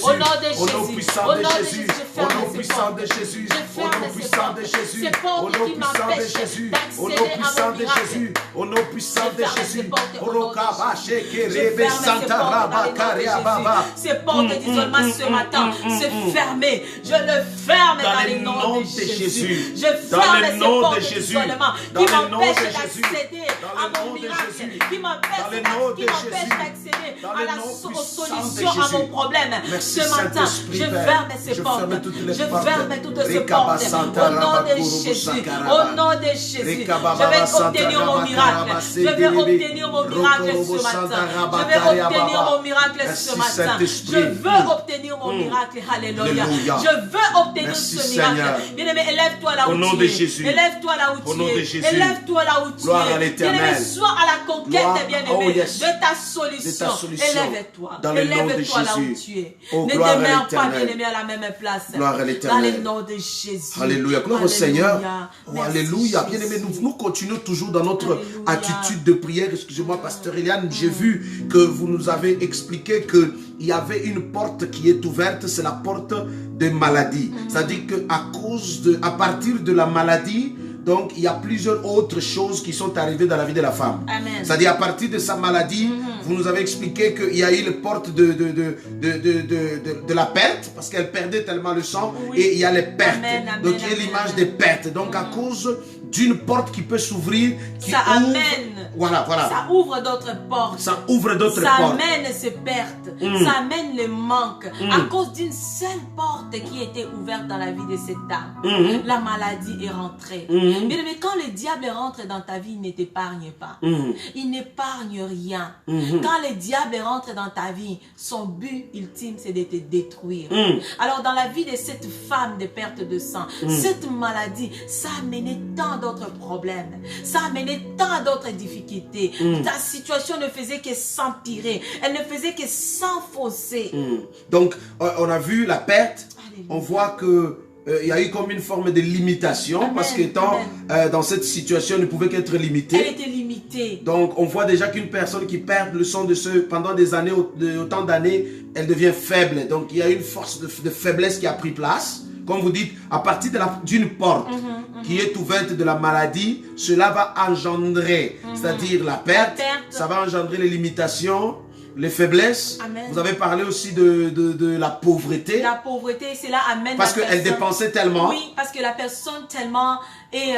au nom de Jésus, au nom de Jésus, au nom puissant de Jésus, au nom puissant de Jésus, au nom puissant de Jésus, au nom puissant de Jésus, au nom puissant de Jésus, au nom puissant de Jésus, Ces portes d'isolement ce matin, se fermer. Je le ferme dans le nom de Jésus. Je ferme ces portes d'isolement qui m'empêchent d'accéder à mon miracle, qui m'empêchent d'accéder aux solutions à mon problème. Ce matin, je ferme ces portes. Je ferme toutes ces portes. Au nom de Jésus. Au nom de Jésus. Je vais obtenir mon miracle. Je vais obtenir mon miracle ce matin. Je vais obtenir mon miracle ce matin. Je veux obtenir mon miracle. Alléluia. Je veux obtenir ce miracle. Bien-aimé, élève-toi là où tu es. Élève-toi là où tu es. Élève-toi là où tu es. Bien-aimé, sois à la conquête, bien-aimé, de ta solution. Élève-toi. Élève-toi là où tu es. Ne demeure pas, bien-aimé, à la même place. Dans le nom de Jésus. Alléluia. Gloire au Seigneur. Oh, alléluia. Bien-aimé, nous continuons toujours dans notre attitude de prière. Excusez-moi, Pasteur Eliane, j'ai vu que vous nous avez expliqué qu'il y avait une porte qui est ouverte, c'est la porte de maladie. C'est-à-dire qu'à partir de la maladie, donc il y a plusieurs autres choses qui sont arrivées dans la vie de la femme. C'est-à-dire à partir de sa maladie, vous nous avez expliqué qu'il y a eu la porte de la perte, parce qu'elle perdait tellement le sang, et il y a les pertes. Donc il y a l'image des pertes. Donc à cause d'une porte qui peut s'ouvrir, qui ça ouvre d'autres portes. Ça ouvre d'autres portes. Ça amène ces pertes. Ça amène le manque. À cause d'une seule porte qui était ouverte dans la vie de cette dame, la maladie est rentrée. Mais quand le diable rentre dans ta vie, il ne t'épargne pas. Il n'épargne rien. Quand le diable rentre dans ta vie, son but ultime, c'est de te détruire. Alors dans la vie de cette femme de perte de sang, cette maladie, ça a amené tant d'autres problèmes. Ça a amené tant d'autres difficultés. Ta situation ne faisait que s'empirer. Elle ne faisait que s'enfoncer. Donc, on a vu la perte. On voit que il y a eu comme une forme de limitation, parce que dans cette situation, elle ne pouvait qu'être limitée. Elle était limitée. Donc, on voit déjà qu'une personne qui perd le sang pendant des années, autant d'années, elle devient faible. Donc, il y a une force de faiblesse qui a pris place. Comme vous dites, à partir d'une porte qui est ouverte de la maladie, cela va engendrer, c'est-à-dire la perte, ça va engendrer les limitations, les faiblesses. Vous avez parlé aussi de la pauvreté. La pauvreté, cela amène parce qu'elle dépensait tellement. Oui, parce que la personne tellement est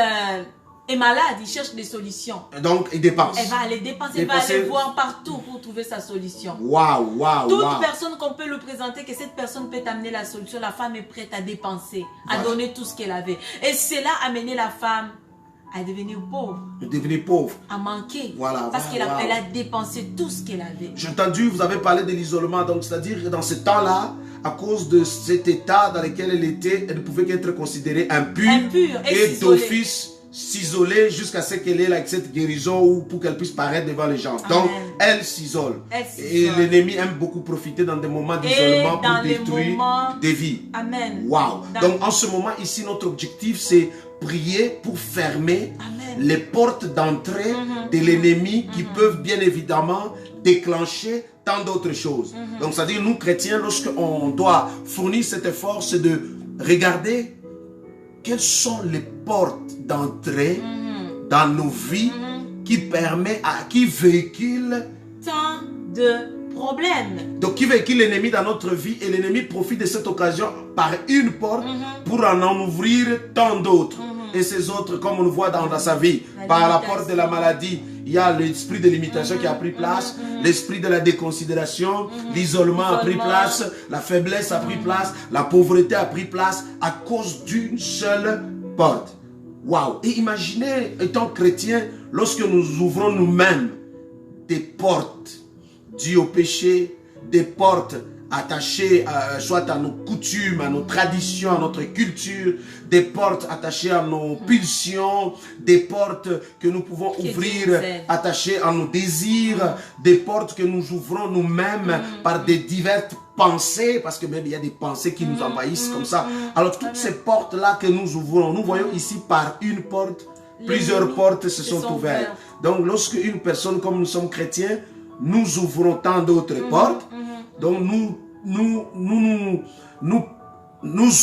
malade, il cherche des solutions. Donc, il dépense. Elle va aller dépenser, elle va aller voir partout pour trouver sa solution. Waouh. Toute personne qu'on peut lui présenter, que cette personne peut amener la solution, la femme est prête à dépenser, à donner tout ce qu'elle avait. Et cela a amené la femme à devenir pauvre. À manquer. Parce qu'elle a dépensé tout ce qu'elle avait. J'ai entendu, vous avez parlé de l'isolement. Donc, c'est-à-dire que dans ce temps-là, à cause de cet état dans lequel elle était, elle ne pouvait qu'être considérée impure et d'office s'isoler jusqu'à ce qu'elle ait cette guérison ou pour qu'elle puisse paraître devant les gens. Donc, elle s'isole. Et l'ennemi aime beaucoup profiter dans des moments d'isolement pour détruire des vies. Waouh. Donc, en ce moment ici, notre objectif, c'est prier pour fermer les portes d'entrée de l'ennemi qui peuvent bien évidemment déclencher tant d'autres choses. Donc, c'est-à-dire, nous chrétiens, lorsqu'on doit fournir cet effort, c'est de regarder quelles sont les portes d'entrée dans nos vies qui véhiculent tant de problèmes. Donc, qui véhicule l'ennemi dans notre vie, et l'ennemi profite de cette occasion par une porte pour en ouvrir tant d'autres. Et ces autres, comme on le voit dans sa vie, par la porte de la maladie, il y a l'esprit de limitation qui a pris place, l'esprit de la déconsidération, l'isolement a pris place, la faiblesse a pris place, la pauvreté a pris place à cause d'une seule porte. Waouh! Et imaginez, étant chrétien, lorsque nous ouvrons nous-mêmes des portes dues au péché, des portes attachées soit à nos coutumes, à nos traditions, à notre culture, des portes attachées à nos pulsions, des portes que nous pouvons ouvrir attachées à nos désirs, des portes que nous ouvrons nous-mêmes par des diverses pensées, parce que même il y a des pensées qui nous envahissent comme ça. Alors toutes ces portes-là que nous ouvrons, nous voyons ici par une porte, plusieurs portes se sont ouvertes. Donc lorsque une personne, comme nous sommes chrétiens, nous ouvrons tant d'autres portes, donc nous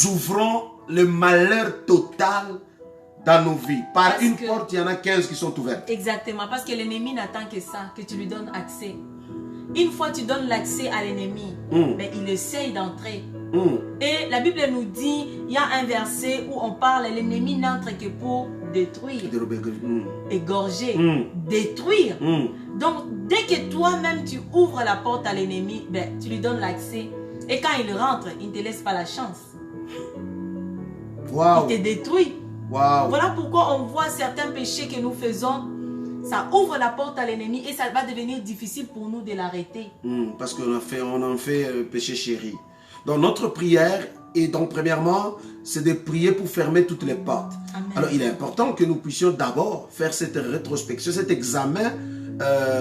ouvrons le malheur total dans nos vies. Par une porte, il y en a 15 qui sont ouvertes. Exactement, parce que l'ennemi n'attend que ça, que tu lui donnes accès. une fois tu donnes l'accès à l'ennemi, mais il essaye d'entrer. Et la Bible nous dit, il y a un verset où on parle, l'ennemi n'entre que pour détruire, égorger, détruire. Donc, dès que toi-même tu ouvres la porte à l'ennemi, ben, tu lui donnes l'accès. Et quand il rentre, il ne te laisse pas la chance. Wow. Il te détruit. Wow. Voilà pourquoi on voit certains péchés que nous faisons, ça ouvre la porte à l'ennemi et ça va devenir difficile pour nous de l'arrêter. Parce qu'on en fait péché chéri. Donc notre prière, et donc premièrement, c'est de prier pour fermer toutes les portes. Amen. Alors il est important que nous puissions d'abord faire cette rétrospection, cet examen,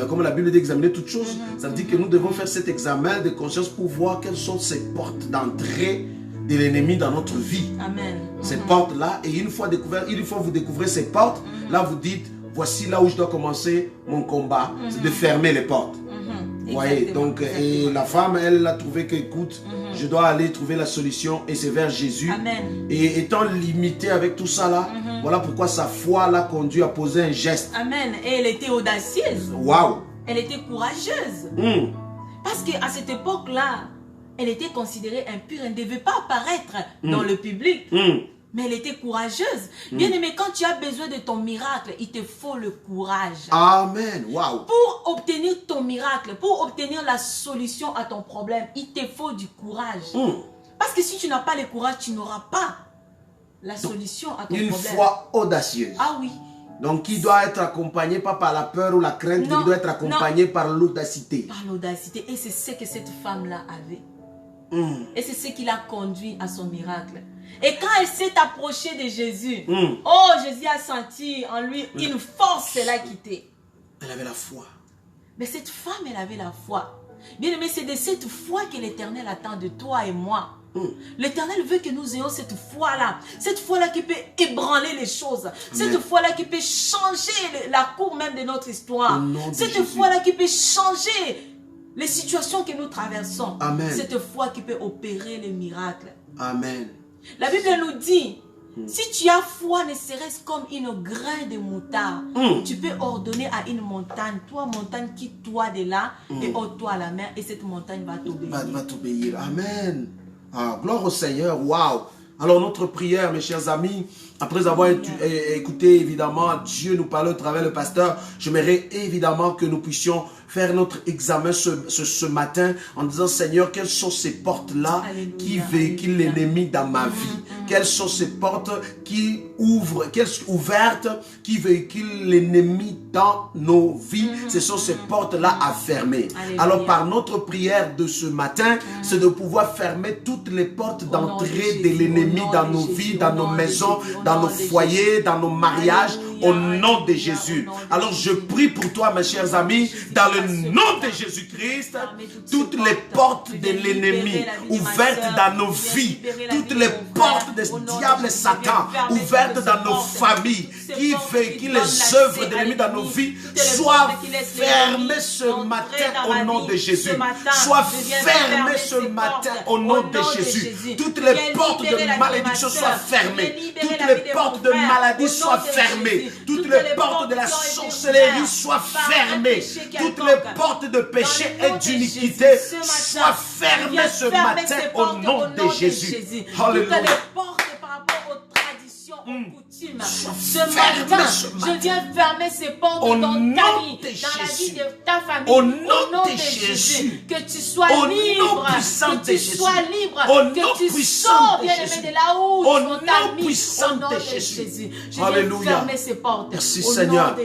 comme la Bible dit, examiner toutes choses. Ça veut dire que nous devons faire cet examen de conscience pour voir quelles sont ces portes d'entrée de l'ennemi dans notre vie. Amen. Ces portes-là, et une fois vous découvrez ces portes, là vous dites, voici là où je dois commencer mon combat, c'est de fermer les portes. Vous voyez, donc, et la femme, elle a trouvé qu'écoute, je dois aller trouver la solution et c'est vers Jésus. Amen. Et étant limitée avec tout ça là, voilà pourquoi sa foi l'a conduit à poser un geste. Amen. Et elle était audacieuse. Waouh. Elle était courageuse. Parce qu'à cette époque-là, elle était considérée impure. Elle ne devait pas apparaître dans le public. Mais elle était courageuse. Bien aimé, quand tu as besoin de ton miracle, il te faut le courage. Amen. Waouh. Pour obtenir ton miracle, pour obtenir la solution à ton problème, il te faut du courage. Parce que si tu n'as pas le courage, tu n'auras pas la solution à ton problème. Une foi audacieuse. Ah oui. Donc qui doit être accompagné pas par la peur ou la crainte, mais qui doit être accompagné par l'audacité. Par l'audacité. Et c'est ce que cette femme-là avait. Et c'est ce qui l'a conduit à son miracle. Et quand elle s'est approchée de Jésus, oh, Jésus a senti en lui une force l'a quittée. Elle avait la foi. Mais cette femme, elle avait la foi. Bien aimé, c'est de cette foi que l'Éternel attend de toi et moi. L'Éternel veut que nous ayons cette foi-là. Cette foi-là qui peut ébranler les choses. Cette foi-là qui peut changer la cour même de notre histoire. Cette foi-là qui peut changer les situations que nous traversons. Amen. Cette foi qui peut opérer les miracles. Amen. La Bible nous dit, si tu as foi, ne serait-ce comme une grain de moutarde, tu peux ordonner à une montagne, toi montagne, quitte-toi de là et ôte-toi à la mer et cette montagne va t'obéir. Va t'obéir. Amen. Ah, gloire au Seigneur. Waouh. Alors notre prière, mes chers amis, après avoir écouté évidemment Dieu nous parler au travers le pasteur, j'aimerais évidemment que nous puissions faire notre examen ce matin en disant Seigneur, quelles sont ces portes-là qui véhiculent l'ennemi dans ma vie? Quelles sont ces portes qui ouvrent, ouvertes, qui véhiculent l'ennemi dans nos vies? Ce sont ces portes-là à fermer. Alléluia. Alors par notre prière de ce matin, c'est de pouvoir fermer toutes les portes d'entrée de l'ennemi dans nos vies, dans nos maisons, dans nos foyers, dans nos mariages, au nom de Jésus. Alors je prie pour toi, mes chers amis, dans le nom de Jésus-Christ, toutes les portes de l'ennemi ouvertes dans nos vies, toutes les portes des diables et Satan ouvertes dans nos familles, qui véhiculent les œuvres de l'ennemi dans nos vies, soient fermées ce matin au nom de Jésus. Soient fermées ce matin au nom de Jésus. Toutes les portes de malédiction soient fermées. Toutes les portes de maladie soient fermées. Toutes les portes de la sorcellerie soient fermées. Toutes les portes de péché et d'iniquité soient fermées ce matin au nom de Jésus. Alléluia. Coutume. Ce matin, je viens fermer ces portes dans ta vie, dans la vie de ta famille. Au nom de Jésus. Que tu sois libre. Que tu sois libre. Que tu sors, bien-aimé, de là où on t'a mis. Au nom de Jésus. Je viens fermer ces portes. Merci Seigneur.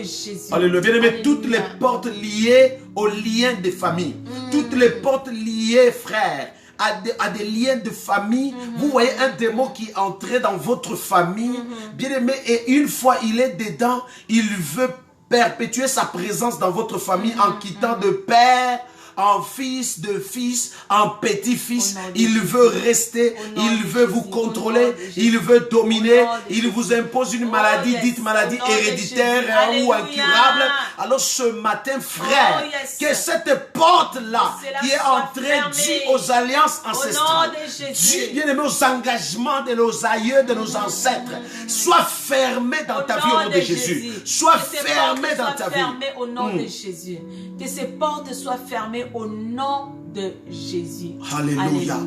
Alléluia. Bien-aimé, toutes les portes liées aux liens de famille. Toutes les portes liées, frères, à des liens de famille. Vous voyez un démon qui est entré dans votre famille, bien aimé, et une fois il est dedans, il veut perpétuer sa présence dans votre famille en quittant de père en fils, de fils, en petit-fils. Il veut rester, il veut vous contrôler, il veut dominer, il vous impose une maladie, dite maladie héréditaire ou incurable. Alors ce matin, frère, que cette porte-là qui est entrée due aux alliances ancestrales, due, bien aimé, aux engagements de nos aïeux, de nos ancêtres, soit fermée dans ta vie au nom de Jésus. Soit fermée dans ta vie. Au nom de Jésus. Que ces portes soient fermées bien-aimé, au nom de Jésus. Alléluia.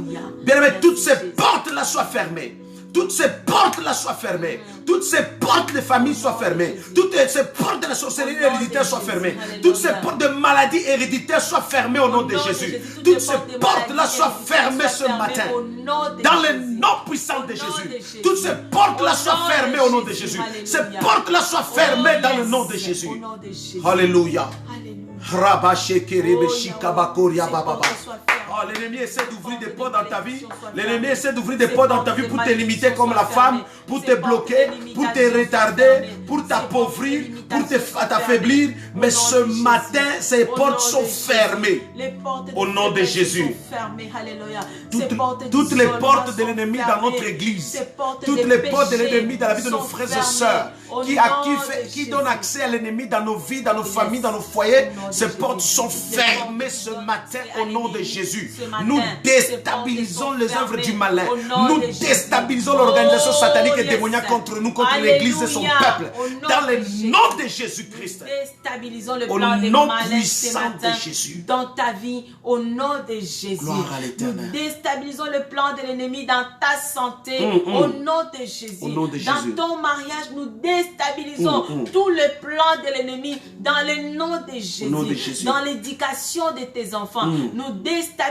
Bien-aimé, toutes ces portes-là soient fermées. Toutes ces portes-là soient fermées. Toutes ces portes de famille soient fermées. Toutes ces portes de la sorcellerie héréditaire soient fermées. Toutes ces portes de maladie héréditaire soient fermées au nom de Jésus. Toutes ces portes-là soient fermées ce matin. Dans le nom puissant de Jésus. Toutes ces portes-là soient fermées au nom de Jésus. Ces portes-là soient fermées dans le nom de Jésus. Alléluia. Oh, l'ennemi essaie d'ouvrir des portes dans ta vie. L'ennemi essaie d'ouvrir des portes dans ta vie pour te limiter comme la femme, pour te bloquer, pour te retarder, pour t'appauvrir, pour t'affaiblir. Mais ce matin, ces portes sont fermées. Au nom de Jésus. Toutes les portes de l'ennemi dans notre église, toutes les portes de l'ennemi dans la vie de nos frères et sœurs, qui donnent accès à l'ennemi dans nos vies, dans nos familles, dans nos foyers, ces portes sont fermées ce matin au nom de Jésus. Nous déstabilisons les œuvres du malin. Nous déstabilisons l'organisation satanique et démoniaque contre nous, contre l'église et son peuple. Dans le nom de Jésus-Christ. Déstabilisons le plan des malins ce matin dans ta vie au nom de Jésus. Nous déstabilisons le plan de l'ennemi dans ta santé au nom de Jésus. Dans ton mariage, nous déstabilisons tout le plan de l'ennemi dans le nom de Jésus. Dans l'éducation de tes enfants, nous déstabilisons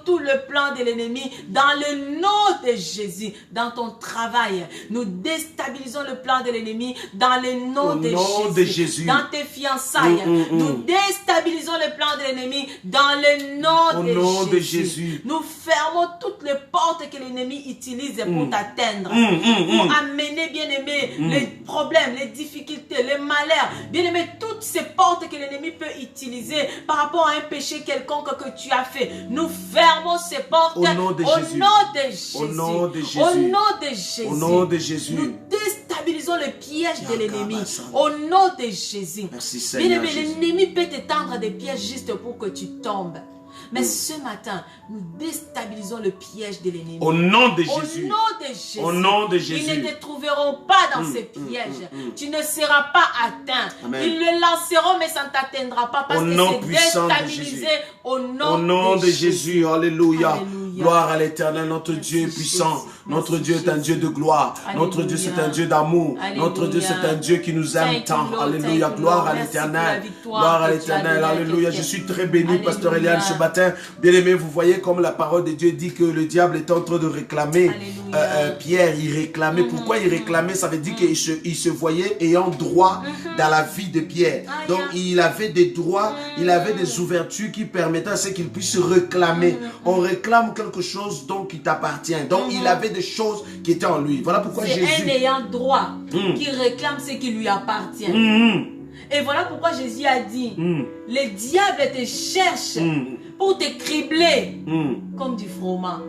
tout le plan de l'ennemi dans le nom de Jésus. Dans ton travail, nous déstabilisons le plan de l'ennemi dans le nom de Jésus. Dans tes fiançailles, nous déstabilisons le plan de l'ennemi dans le nom de Jésus. Nous fermons toutes les portes que l'ennemi utilise pour t'atteindre, pour amener, bien-aimé, les problèmes, les difficultés, les malheurs. Bien-aimé, toutes ces portes que l'ennemi peut utiliser par rapport à un péché quelconque que tu as fait, nous fermons ces portes au nom de Jésus. Au nom de Jésus. Au nom de Jésus. Au nom de Jésus. Nous déstabilisons le piège de l'ennemi au nom de Jésus. Merci Seigneur. Bien-aimé, l'ennemi peut te tendre des pièges juste pour que tu tombes. Mais ce matin, nous déstabilisons le piège de l'ennemi. Au nom de Jésus. Au nom de Jésus. Au nom de Jésus. Ils ne te trouveront pas dans ces pièges. Tu ne seras pas atteint. Amen. Ils le lanceront, mais ça ne t'atteindra pas parce que c'est déstabilisé au nom de Jésus. Alléluia. Gloire à l'Éternel, notre Dieu est puissant. Notre Dieu est un Dieu de gloire. Notre Dieu, c'est un Dieu d'amour. Notre Dieu, c'est un Dieu qui nous aime tant. Alléluia. Gloire à l'Éternel. Gloire à l'Éternel. Alléluia. Je suis très béni, Pasteur Eliane, ce matin. Bien-aimé, vous voyez comme la parole de Dieu dit que le diable est en train de réclamer Pierre. Il réclamait. Pourquoi il réclamait? Ça veut dire qu'il se voyait ayant droit dans la vie de Pierre. Donc, il avait des droits, il avait des ouvertures qui permettaient à ce qu'il puisse réclamer. On réclame quelque chose donc qui t'appartient. Donc, il avait des choses qui étaient en lui. Voilà pourquoi Jésus... C'est un ayant droit qui réclame ce qui lui appartient. Et voilà pourquoi Jésus a dit, les diables te cherchent pour te cribler comme du froment.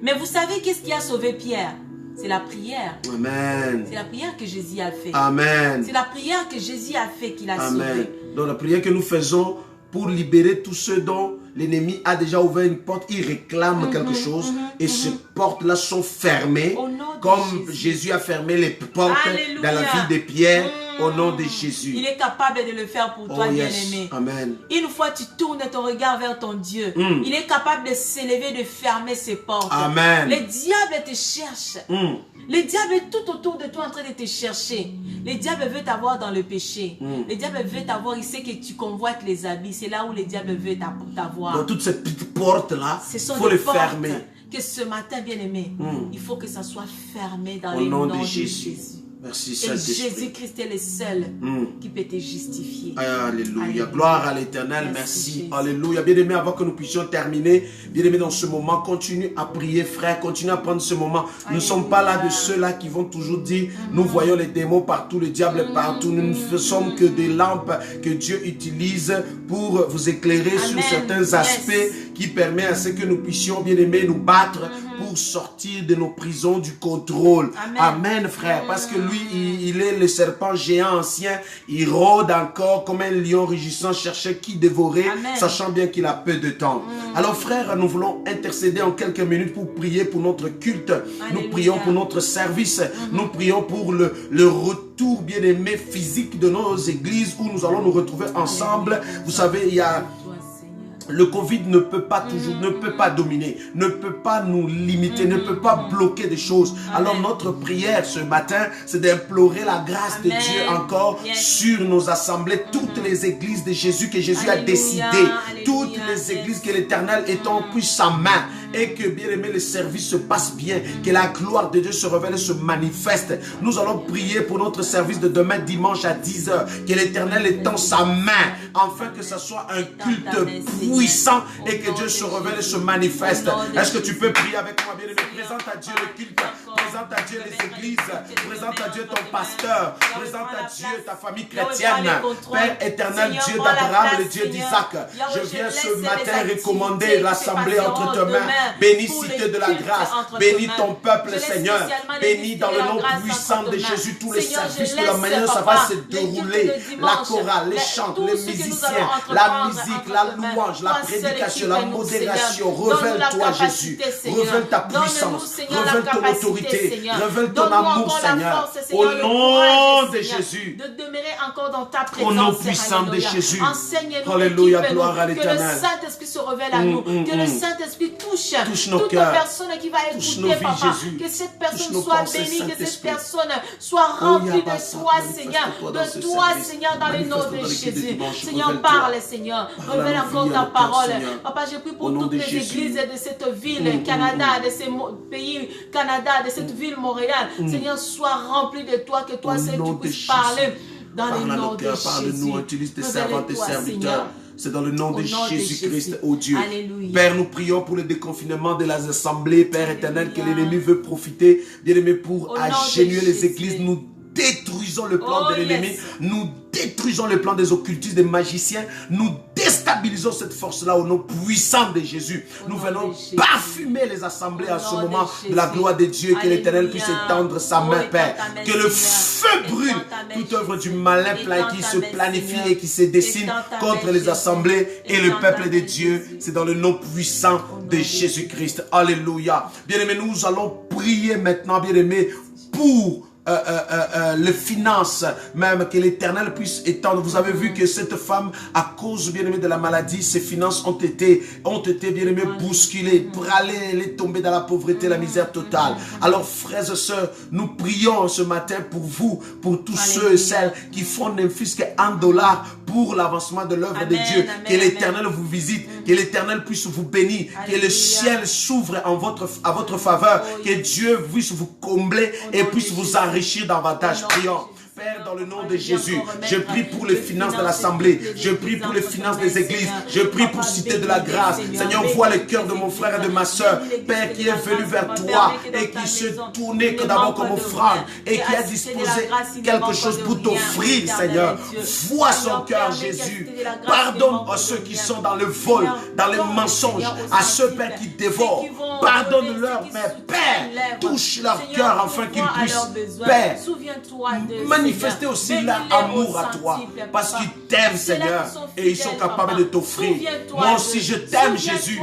Mais vous savez qu'est-ce qui a sauvé Pierre? C'est la prière. Amen. C'est la prière que Jésus a fait. Amen. C'est la prière que Jésus a fait qu'il a sauvé. Donc la prière que nous faisons pour libérer tous ceux dont l'ennemi a déjà ouvert une porte, il réclame quelque chose et ces portes-là sont fermées comme Jésus a fermé les portes dans la vie de Pierre. Au nom de Jésus. Il est capable de le faire pour toi, bien-aimé. Amen. Une fois tu tournes ton regard vers ton Dieu, il est capable de s'élever, de fermer ses portes. Amen. Les diables te cherchent. Les diables est tout autour de toi en train de te chercher. Les diables veulent t'avoir dans le péché. Les diables veulent t'avoir, il sait que tu convoites les habits. C'est là où les diables veulent t'avoir. Dans toutes ces petites portes-là, il faut les fermer. Que ce matin, bien-aimé, il faut que ça soit fermé dans le nom de Jésus. Merci, Jésus-Christ est le seul qui peut te justifier. Alléluia. Gloire à l'Éternel. Merci. Alléluia. Bien-aimé, avant que nous puissions terminer, bien-aimé, dans ce moment, continue à prier, frère. Continue à prendre ce moment. Nous ne sommes pas là de ceux-là qui vont toujours dire, nous voyons les démons partout, le diable partout. Nous ne sommes que des lampes que Dieu utilise pour vous éclairer sur certains aspects qui permettent à ce que nous puissions, bien-aimé, nous battre pour sortir de nos prisons du contrôle. Amen, frère. Parce que lui, il est le serpent géant ancien. Il rôde encore comme un lion rugissant, cherchait qui dévorer, sachant bien qu'il a peu de temps. Alors, frère, nous voulons intercéder en quelques minutes pour prier pour notre culte. Nous prions pour notre service. Nous prions pour le retour, bien-aimé, physique de nos églises où nous allons nous retrouver ensemble. Vous savez, il y a Le Covid ne peut pas toujours, ne peut pas dominer, ne peut pas nous limiter, ne peut pas bloquer des choses. Alors notre prière ce matin, c'est d'implorer la grâce de Dieu encore sur nos assemblées, toutes les églises de Jésus que Jésus a décidé, toutes les églises que l'Éternel étend puis sa main, et que bien aimé le service se passe bien, que la gloire de Dieu se révèle et se manifeste. Nous allons prier pour notre service de demain dimanche à 10h, que l'Éternel étend sa main, afin que ce soit un culte puissant et que Dieu se révèle et se manifeste. Est-ce que tu peux prier avec moi, bien aimé? Présente à Dieu le culte, présente à Dieu les églises, présente à Dieu ton pasteur, présente à Dieu ta famille chrétienne. Père éternel, Dieu d'Abraham, le Dieu d'Isaac, je viens ce matin recommander l'assemblée entre tes mains. Bénis Cité de la Grâce, bénis ton peuple, Seigneur, bénis dans le nom puissant de Jésus tous les services, de la manière dont ça va se dérouler, la chorale, les chants, les musiciens, la musique, la louange, la prédication, la modération. Révèle-toi, Jésus, révèle ta puissance, révèle ton autorité, révèle ton amour, Seigneur, au nom de Jésus, de demeurer encore dans ta présence, au nom puissant de Jésus. Enseigne-nous, Alléluia, gloire à que le l'Éternel. Saint-Esprit se révèle à nous, que le Saint-Esprit touche nos toute cœurs, personne qui va touche nos écouter, vies, Papa, Jésus. que cette personne Nos soit pensées, bénie, que cette Saint-Esprit. personne soit remplie de toi, Seigneur, manifeste-toi dans ce de toi, service. Seigneur, dans le nom Manifeste-toi de dans l'équipe de Jésus. dimanche. Seigneur, Révèle-toi. parle, Seigneur, Parle à révèle nos encore vies, à ta nos cœurs, parole. Seigneur. Papa, je prie Au pour nom toutes de les Jésus. églises de cette ville, Canada, de ces pays, Canada, de cette ville, Montréal. Seigneur, sois rempli de toi, que toi Au seul nom tu de puisses Jésus. parler dans Parle le à nom nos de cœurs, Jésus. parle-nous, utilise tes servantes et Révèle-toi, serviteurs. Seigneur. C'est dans le nom de Au nom de Jésus-Christ, Jésus. oh Dieu. Alléluia. Père, nous prions pour le déconfinement de las assemblées, Père éternel, que l'ennemi veut profiter, bien-aimé, pour Au nom agenouiller de les Jésus. églises. Nous détruisons le plan Oh, de l'ennemi. yes. Nous détruisons le plan des occultistes, des magiciens. Nous déstabilisons cette force-là au nom puissant de Jésus. Nous venons Jésus. parfumer les assemblées en ce nom de moment de la Jésus. gloire de Dieu. Que l'Éternel Alléluia. puisse étendre sa main, Oh, Père. étends ta main, Que le Seigneur. feu brûle Étends ta main, toute œuvre du Jésus. malin plein Étends qui ta se main, planifie Seigneur. et qui se dessine Étends ta contre main, les Jésus. assemblées et le Étends ta peuple de main, Dieu. Jésus. C'est dans le nom puissant de Jésus-Christ. Alléluia. Bien-aimés, nous allons prier maintenant, bien-aimés, pour les finances, même que l'Éternel puisse étendre. Vous avez vu que cette femme, à cause, bien aimé, de la maladie, ses finances ont été bien aimé, bousculées. Elle est tombée dans la pauvreté, la misère totale. Alors, frères et sœurs, nous prions ce matin pour vous, pour tous ceux et celles qui font ne fût-ce qu'un $1 pour l'avancement de l'œuvre de Dieu. Amen, Que l'Éternel vous visite, que l'Éternel puisse vous bénir, que le Alléluia. ciel s'ouvre à votre faveur, que Dieu puisse vous combler et nom puisse de vous Jésus. enrichir davantage. Au nom de Prions. Jésus. Père, dans le nom de Alléluia, Jésus, encore je remettre prie pour les les finances de finances l'Assemblée, des je prie pour les églises finances entre des tes mains, églises, Seigneur. je prie pour Papa, Cité de la bénis-les, Grâce. Seigneur. Seigneur, Bénis vois le les cœur de mon églises, frère et de ma soeur, bénis l'église Père, de qui la est venu grâce, vers Papa, toi permets que et dans ta qui se maison, tournait il que ne d'abord manque comme de offrande rien. et Et qui a à Cité de la disposé Grâce, il ne quelque manque chose de pour rien, t'offrir, éternel Seigneur. Dieu. Vois son Seigneur, cœur, permets qu'à Jésus. Cité de la Grâce, il ne Pardonne manque à de ceux qui rien. sont dans le vol, Seigneur, dans les donne, mensonges, Seigneur, aux à ceux, sensibles, Père, qui ceux dévorent. qui vont Pardonne-leur, donner, ceux qui mais soutiennent Père, l'œuvre. touche leur Seigneur, cœur afin qu'ils pourvois à puissent, leurs besoins. Père, Souviens-toi de manifester Seigneur. aussi leur Bénis-les amour aux à toi, sensibles, parce Papa. qu'ils t'aiment, Ceux-là Seigneur, qui sont et ils sont fidèles, capables Papa. de t'offrir. Souviens-toi Moi de- aussi, je t'aime, Souviens-toi, Jésus,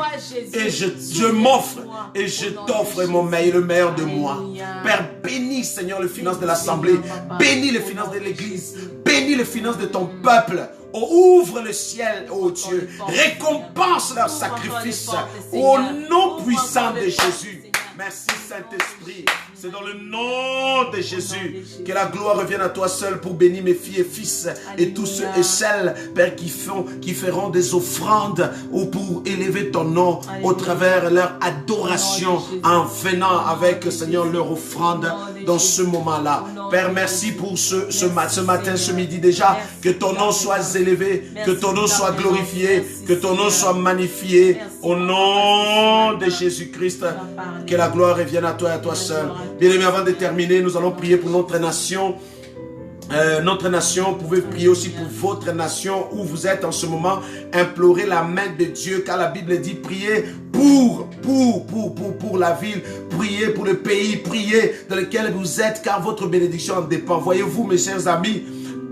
Jésus. et je Souviens-toi m'offre, et je au nom t'offre de mon Jésus. meilleur, le meilleur de moi. Alléluia. Père, bénis, Seigneur, les finances de Bénis, l'Assemblée, Seigneur, Papa. bénis les Au finances nom de de l'Église, Jésus. bénis les finances de ton peuple. Oh, ouvre le ciel, oh Dieu, les portes, récompense leur Ouvre encore sacrifice les portes, au Seigneur. nom Ouvre puissant encore de les portes, Jésus. Seigneur. Merci Saint-Esprit. C'est dans le nom de Jésus que la gloire revienne à toi seul pour bénir mes filles et fils et tous ceux et celles, Père, qui feront des offrandes ou pour élever ton nom au travers de leur adoration en venant avec, Seigneur, leur offrande dans ce moment-là. Père, merci pour ce matin, ce midi déjà. Que ton nom soit élevé, que ton nom soit glorifié, que ton nom soit magnifié. Au nom de Jésus-Christ, que la gloire revienne à toi et à toi seul. Bien-aimés, avant de terminer, nous allons prier pour notre nation. Vous pouvez prier aussi pour votre nation où vous êtes en ce moment. Implorez la main de Dieu, car la Bible dit priez pour la ville, priez pour le pays, priez dans lequel vous êtes, car votre bénédiction en dépend. Voyez-vous, mes chers amis,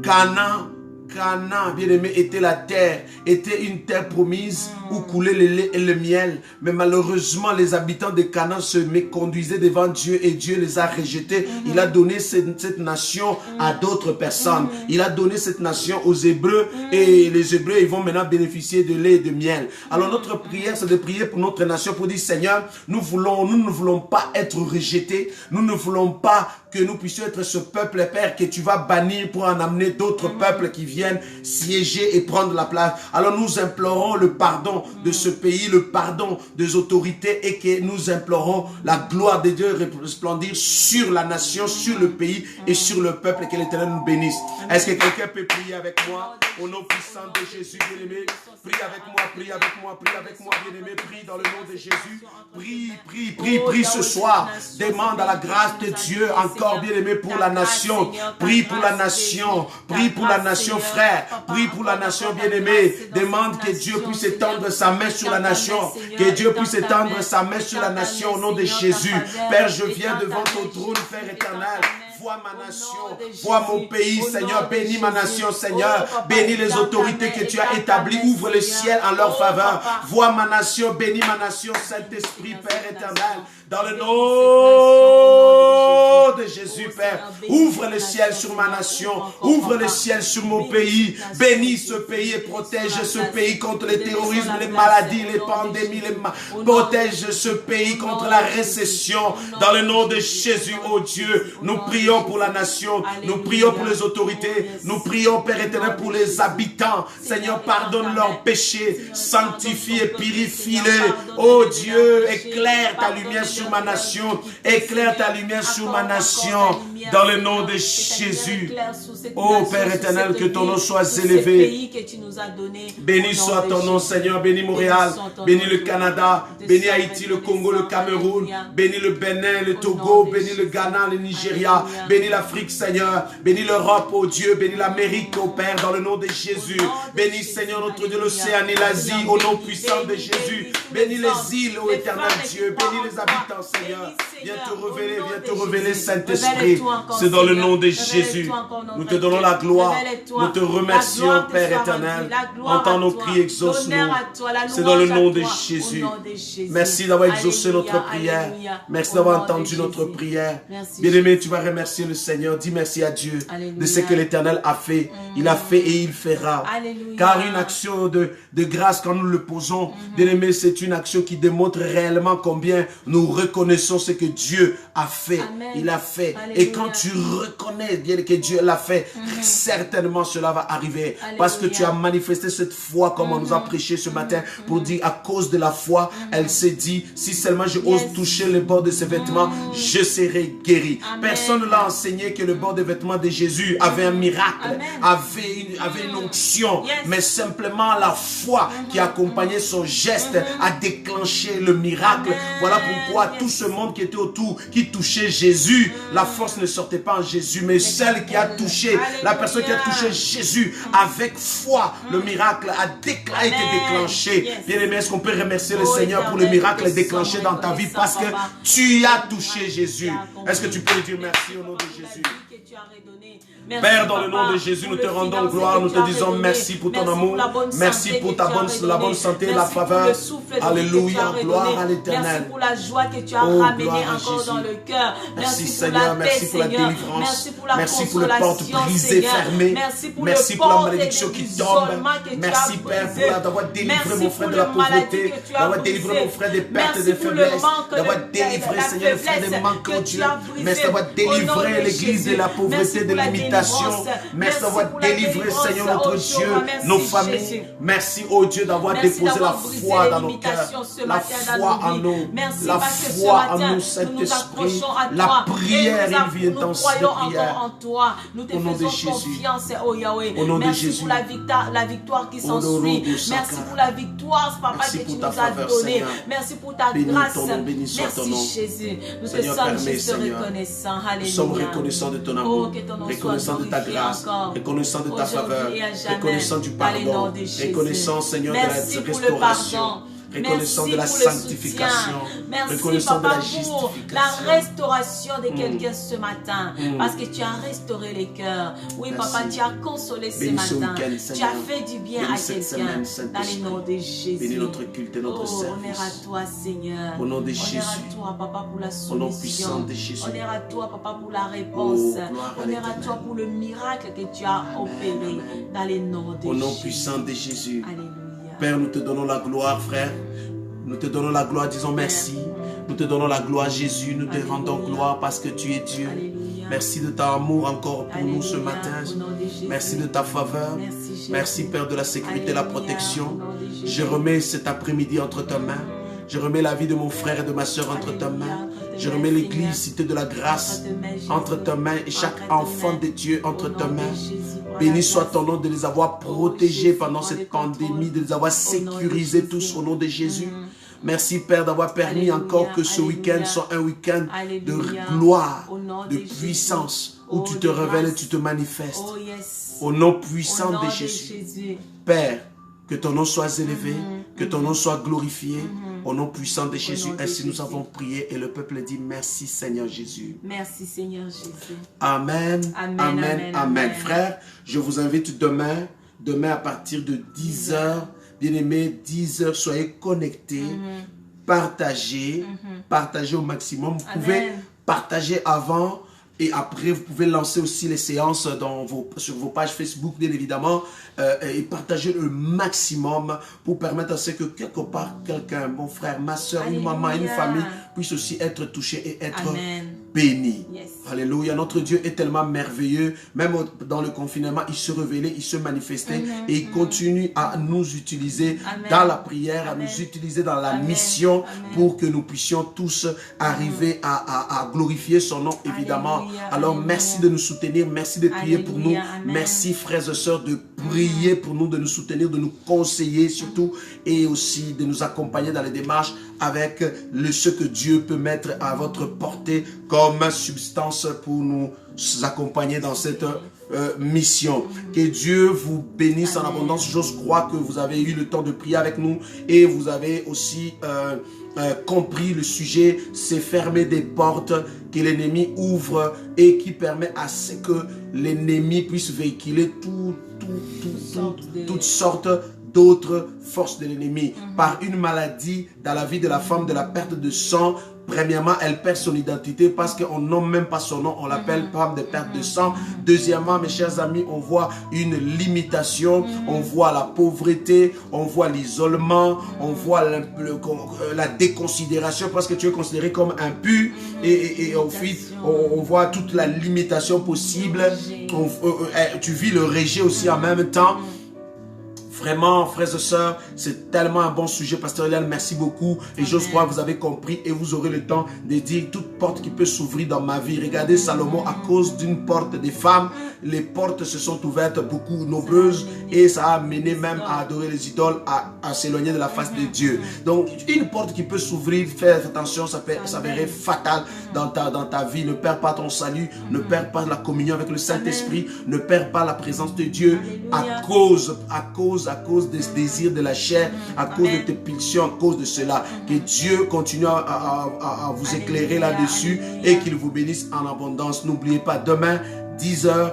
Canaan Canaan, bien-aimé, était la terre, était une terre promise où coulait le lait et le miel. Mais malheureusement, les habitants de Canaan se méconduisaient devant Dieu et Dieu les a rejetés. Il a donné cette nation à d'autres personnes. Il a donné cette nation aux Hébreux et les Hébreux, ils vont maintenant bénéficier de lait et de miel. Alors notre prière, c'est de prier pour notre nation pour dire, Seigneur, nous ne voulons pas être rejetés. Nous ne voulons pas que nous puissions être ce peuple, Père, que tu vas bannir pour en amener d'autres peuples qui viennent siéger et prendre la place. Alors nous implorons le pardon de ce pays, le pardon des autorités et que nous implorons la gloire de Dieu resplendir sur la nation, sur le pays et sur le peuple, que l'Éternel nous bénisse. Est-ce que quelqu'un peut prier avec moi au nom puissant de Jésus, bien-aimé? Prie avec moi, prie avec moi, prie avec moi, bien-aimé, prie dans le nom de Jésus. Prie ce soir. Demande à la grâce de Dieu encore, bien-aimé, pour la nation. Prie pour la nation. Prie pour la nation, frère. Prie pour la nation, bien-aimé. Demande que Dieu puisse étendre sa main sur la nation. Que Dieu puisse étendre sa main sur la nation au nom de Jésus. Père, je viens devant ton trône, Père éternel. Vois ma nation, vois mon pays, Seigneur. Bénis ma nation, Seigneur. Bénis les autorités que tu as établies. Ouvre le ciel en leur faveur. Vois ma nation, bénis ma nation, Saint-Esprit, Père éternel. Dans le nom de Jésus, Père, ouvre le ciel sur ma nation, ouvre le ciel sur mon pays, bénis ce pays et protège ce pays contre le terrorisme, les maladies, les pandémies, protège ce pays contre la récession. Dans le nom de Jésus, oh Dieu, nous prions pour la nation, nous prions pour les autorités, nous prions, Père éternel, pour les habitants. Seigneur, pardonne leurs péchés, sanctifie et purifie-les. Oh Dieu, éclaire ta lumière sur ma nation, éclaire ta lumière sur ma nation, dans le nom de Jésus. Oh Père éternel, que ton nom soit élevé. Béni soit ton nom, Seigneur. Bénis Montréal, bénis le Canada, bénis Haïti, le Congo, le Cameroun, bénis le Bénin, le Togo, bénis le Ghana, le Nigeria, bénis l'Afrique, Seigneur, bénis l'Europe, oh Dieu, bénis l'Amérique, oh Père, dans le nom de Jésus. Bénis, Seigneur, notre Dieu, l'Océanie, l'Asie, au nom puissant de Jésus. Bénis les îles, ô éternel Dieu, bénis les habitants, Seigneur. Viens te révéler, Saint-Esprit. C'est dans le nom de Jésus. Nous te donnons la gloire. Nous te remercions, Père éternel. Entends nos cris, exauce-nous. C'est dans le nom de Jésus. Merci d'avoir exaucé notre prière. Merci d'avoir entendu notre prière. Bien-aimé, tu vas remercier le Seigneur. Dis merci à Dieu de ce que l'Éternel a fait. Il a fait et il fera. Car une action de grâce, quand nous le posons, bien-aimé, c'est une action qui démontre réellement combien nous reconnaissons ce que Dieu a fait. Il a fait. Et quand tu reconnais bien que Dieu l'a fait, certainement cela va arriver. Parce que tu as manifesté cette foi comme on nous a prêché ce matin pour dire à cause de la foi, elle s'est dit, si seulement je ose toucher le bord de ses vêtements, je serai guéri. Personne ne l'a enseigné que le bord des vêtements de Jésus avait un miracle, avait une onction, mais simplement la foi qui accompagnait son geste a déclenché le miracle. Voilà pourquoi tout ce monde qui était autour, qui touchait Jésus, la force ne sortait pas en Jésus, mais celle qui a touché, la personne qui a touché Jésus avec foi, le miracle a été déclenché. Bien-aimé, est-ce qu'on peut remercier le Seigneur pour le miracle déclenché dans ta vie parce que tu as touché Jésus? Est-ce que tu peux lui dire merci au nom de Jésus? Père, dans le nom de Jésus, nous te rendons gloire, nous te disons merci pour ton amour, merci pour la bonne santé, la faveur. Alléluia, gloire à l'Éternel. Merci pour la joie que tu as ramenée encore dans le cœur. Merci Seigneur, merci pour la délivrance, merci pour les portes brisées, fermées, merci pour la malédiction qui tombe. Merci Père pour d'avoir délivré mon frère de la pauvreté, d'avoir délivré mon frère des pertes et des faiblesses, d'avoir délivré Seigneur le frère des manquants, Dieu. Merci d'avoir délivré l'église de la pauvreté, de l'imitation. Merci d'avoir délivré, Seigneur notre Dieu, nos familles. Merci, oh Dieu, d'avoir déposé la foi dans nos cœurs, la foi en nous, la foi en nous, Saint-Esprit. La prière, il vient dans cette prière. Nous te faisons confiance, oh Yahweh. Merci pour la victoire qui s'ensuit. Merci pour la victoire, Papa, que tu nous as donnée. Merci pour ta grâce. Merci Jésus. Nous te sommes juste reconnaissants. Nous sommes reconnaissants de ton amour, reconnaissants de ta grâce, reconnaissant de ta faveur, reconnaissant du pardon, reconnaissant, Seigneur, de la restauration. reconnaissant Merci de la pour le sanctification, soutien. Merci, reconnaissant de Papa, la pour justification. la restauration de quelqu'un ce matin. Parce que tu as restauré les cœurs. Oui, Merci. Papa, tu as consolé ce Bénis ce matin. week-end, Tu Seigneur. as fait du bien Bénis à cette quelqu'un. semaine, Dans le Saint-Esprit. nom de Jésus. Bénis notre culte et notre Honneur service. à toi, Seigneur. Au nom de Honneur Jésus. à toi, Papa, pour la Au nom puissant solution. de Jésus. Honneur à toi, Papa, pour la réponse. gloire à Honneur à l'Éternel. toi pour le miracle que tu as opéré amen. dans les noms de Au nom Jésus. puissant de Jésus. Alléluia. Père, nous te donnons la gloire, frère. Nous te donnons la gloire, disons merci. Nous te donnons la gloire, Jésus. Nous te Alléluia. rendons gloire parce que tu es Dieu. Alléluia. Merci de ton amour encore pour nous ce Alléluia. matin. Au nom de Jésus. Merci de ta faveur. Merci, Jésus. Merci, Père, de la sécurité et la Alléluia. protection. Au nom de Jésus. Je remets cet après-midi entre ta main. Je remets la vie de mon frère et de ma soeur entre ta main. Je remets l'église, cité de la grâce, entre ta main et chaque enfant de Dieu entre ta main. Béni soit ton nom de les avoir protégés pendant cette pandémie, de les avoir sécurisés tous au nom de Jésus. Merci Père d'avoir permis encore que ce week-end soit un week-end de gloire, de puissance, où tu te révèles et tu te manifestes. Au nom puissant de Jésus. Père, que ton nom soit élevé, que ton nom soit glorifié. Au nom puissant de Jésus, ainsi nous avons prié et le peuple dit merci Seigneur Jésus. Merci Seigneur Jésus. Amen, Amen, amen, amen, amen. amen. Frère, je vous invite demain à partir de 10h, bien-aimés, 10h, soyez connectés, partagez, partagez au maximum. Vous pouvez Amen. partager avant. Et après, vous pouvez lancer aussi les séances sur vos pages Facebook, bien évidemment, et partager le maximum pour permettre à ce que quelque part, quelqu'un, mon frère, ma soeur, une maman, une famille, puisse aussi être touché et être Amen. béni. Yes. Alléluia. Notre Dieu est tellement merveilleux. Même dans le confinement, il se révélait, il se manifestait et il continue à nous utiliser Amen. dans la prière, à Amen. nous utiliser dans la Amen. mission Amen. pour que nous puissions tous arriver à glorifier son nom, évidemment. Alléluia. Alors, Alléluia. merci de nous soutenir, merci de prier pour nous. Alléluia. Amen. Merci, frères et sœurs, de prier pour nous, de nous soutenir, de nous conseiller surtout et aussi de nous accompagner dans les démarches avec ce que Dieu peut mettre à votre portée comme substance pour nous accompagner dans cette mission. Que Dieu vous bénisse en abondance. J'ose croire que vous avez eu le temps de prier avec nous et vous avez aussi compris le sujet. C'est fermer des portes que l'ennemi ouvre et qui permet à ce que l'ennemi puisse véhiculer toutes sortes d'autres forces de l'ennemi. Par une maladie dans la vie de la femme, de la perte de sang, premièrement, elle perd son identité parce qu'on nomme même pas son nom, on l'appelle femme de perte de sang. Deuxièmement, mes chers amis, on voit une limitation, on voit la pauvreté, on voit l'isolement, on voit la déconsidération parce que tu es considéré comme impur et ensuite on voit toute la limitation possible. Tu vis le rejet aussi en même temps. Vraiment, frères et sœurs, c'est tellement un bon sujet. Pasteur Eliane, merci beaucoup. Et j'ose croire que vous avez compris et vous aurez le temps de dire toute porte qui peut s'ouvrir dans ma vie. Regardez Salomon, à cause d'une porte des femmes, les portes se sont ouvertes beaucoup nombreuses et ça a amené même à adorer les idoles, à s'éloigner de la face de Dieu. Donc, une porte qui peut s'ouvrir, faites attention, ça peut s'avérer fatal dans ta vie. Ne perds pas ton salut, ne perds pas la communion avec le Saint-Esprit, ne perds pas la présence de Dieu à cause des désirs de la chair, à cause de tes pulsions, à cause de cela. Que Dieu continue à vous éclairer là-dessus et qu'il vous bénisse en abondance. N'oubliez pas, demain, 10h,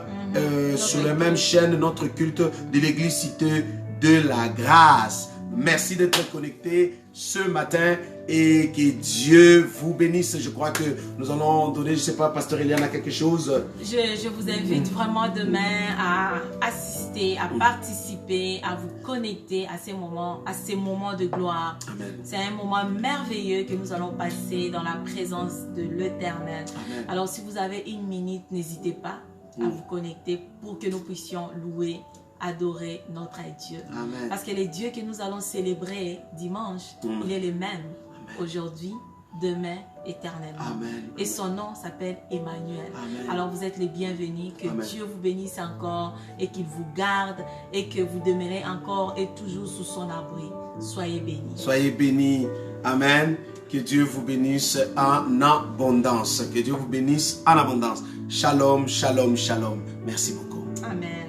sur la même chaîne, notre culte de l'église cité de la grâce. Merci d'être connectés ce matin et que Dieu vous bénisse. Je crois que nous allons donner, je ne sais pas, Pasteur Eliane a quelque chose. Je vous invite vraiment demain à assister, à participer, à vous connecter à ces moments de gloire. C'est un moment merveilleux que nous allons passer dans la présence de l'Éternel. Alors si vous avez une minute, n'hésitez pas à vous connecter pour que nous puissions louer, adorer notre Dieu. Amen. Parce que les dieux que nous allons célébrer dimanche, il est le même aujourd'hui, demain, éternellement. Amen. Et son nom s'appelle Emmanuel. Amen. Alors vous êtes les bienvenus. Que Amen. Dieu vous bénisse encore et qu'il vous garde et que vous demeurez encore et toujours sous son abri. Soyez bénis. Soyez bénis. Amen. Que Dieu vous bénisse en abondance. Que Dieu vous bénisse en abondance. Shalom, shalom, shalom. Merci beaucoup. Amen.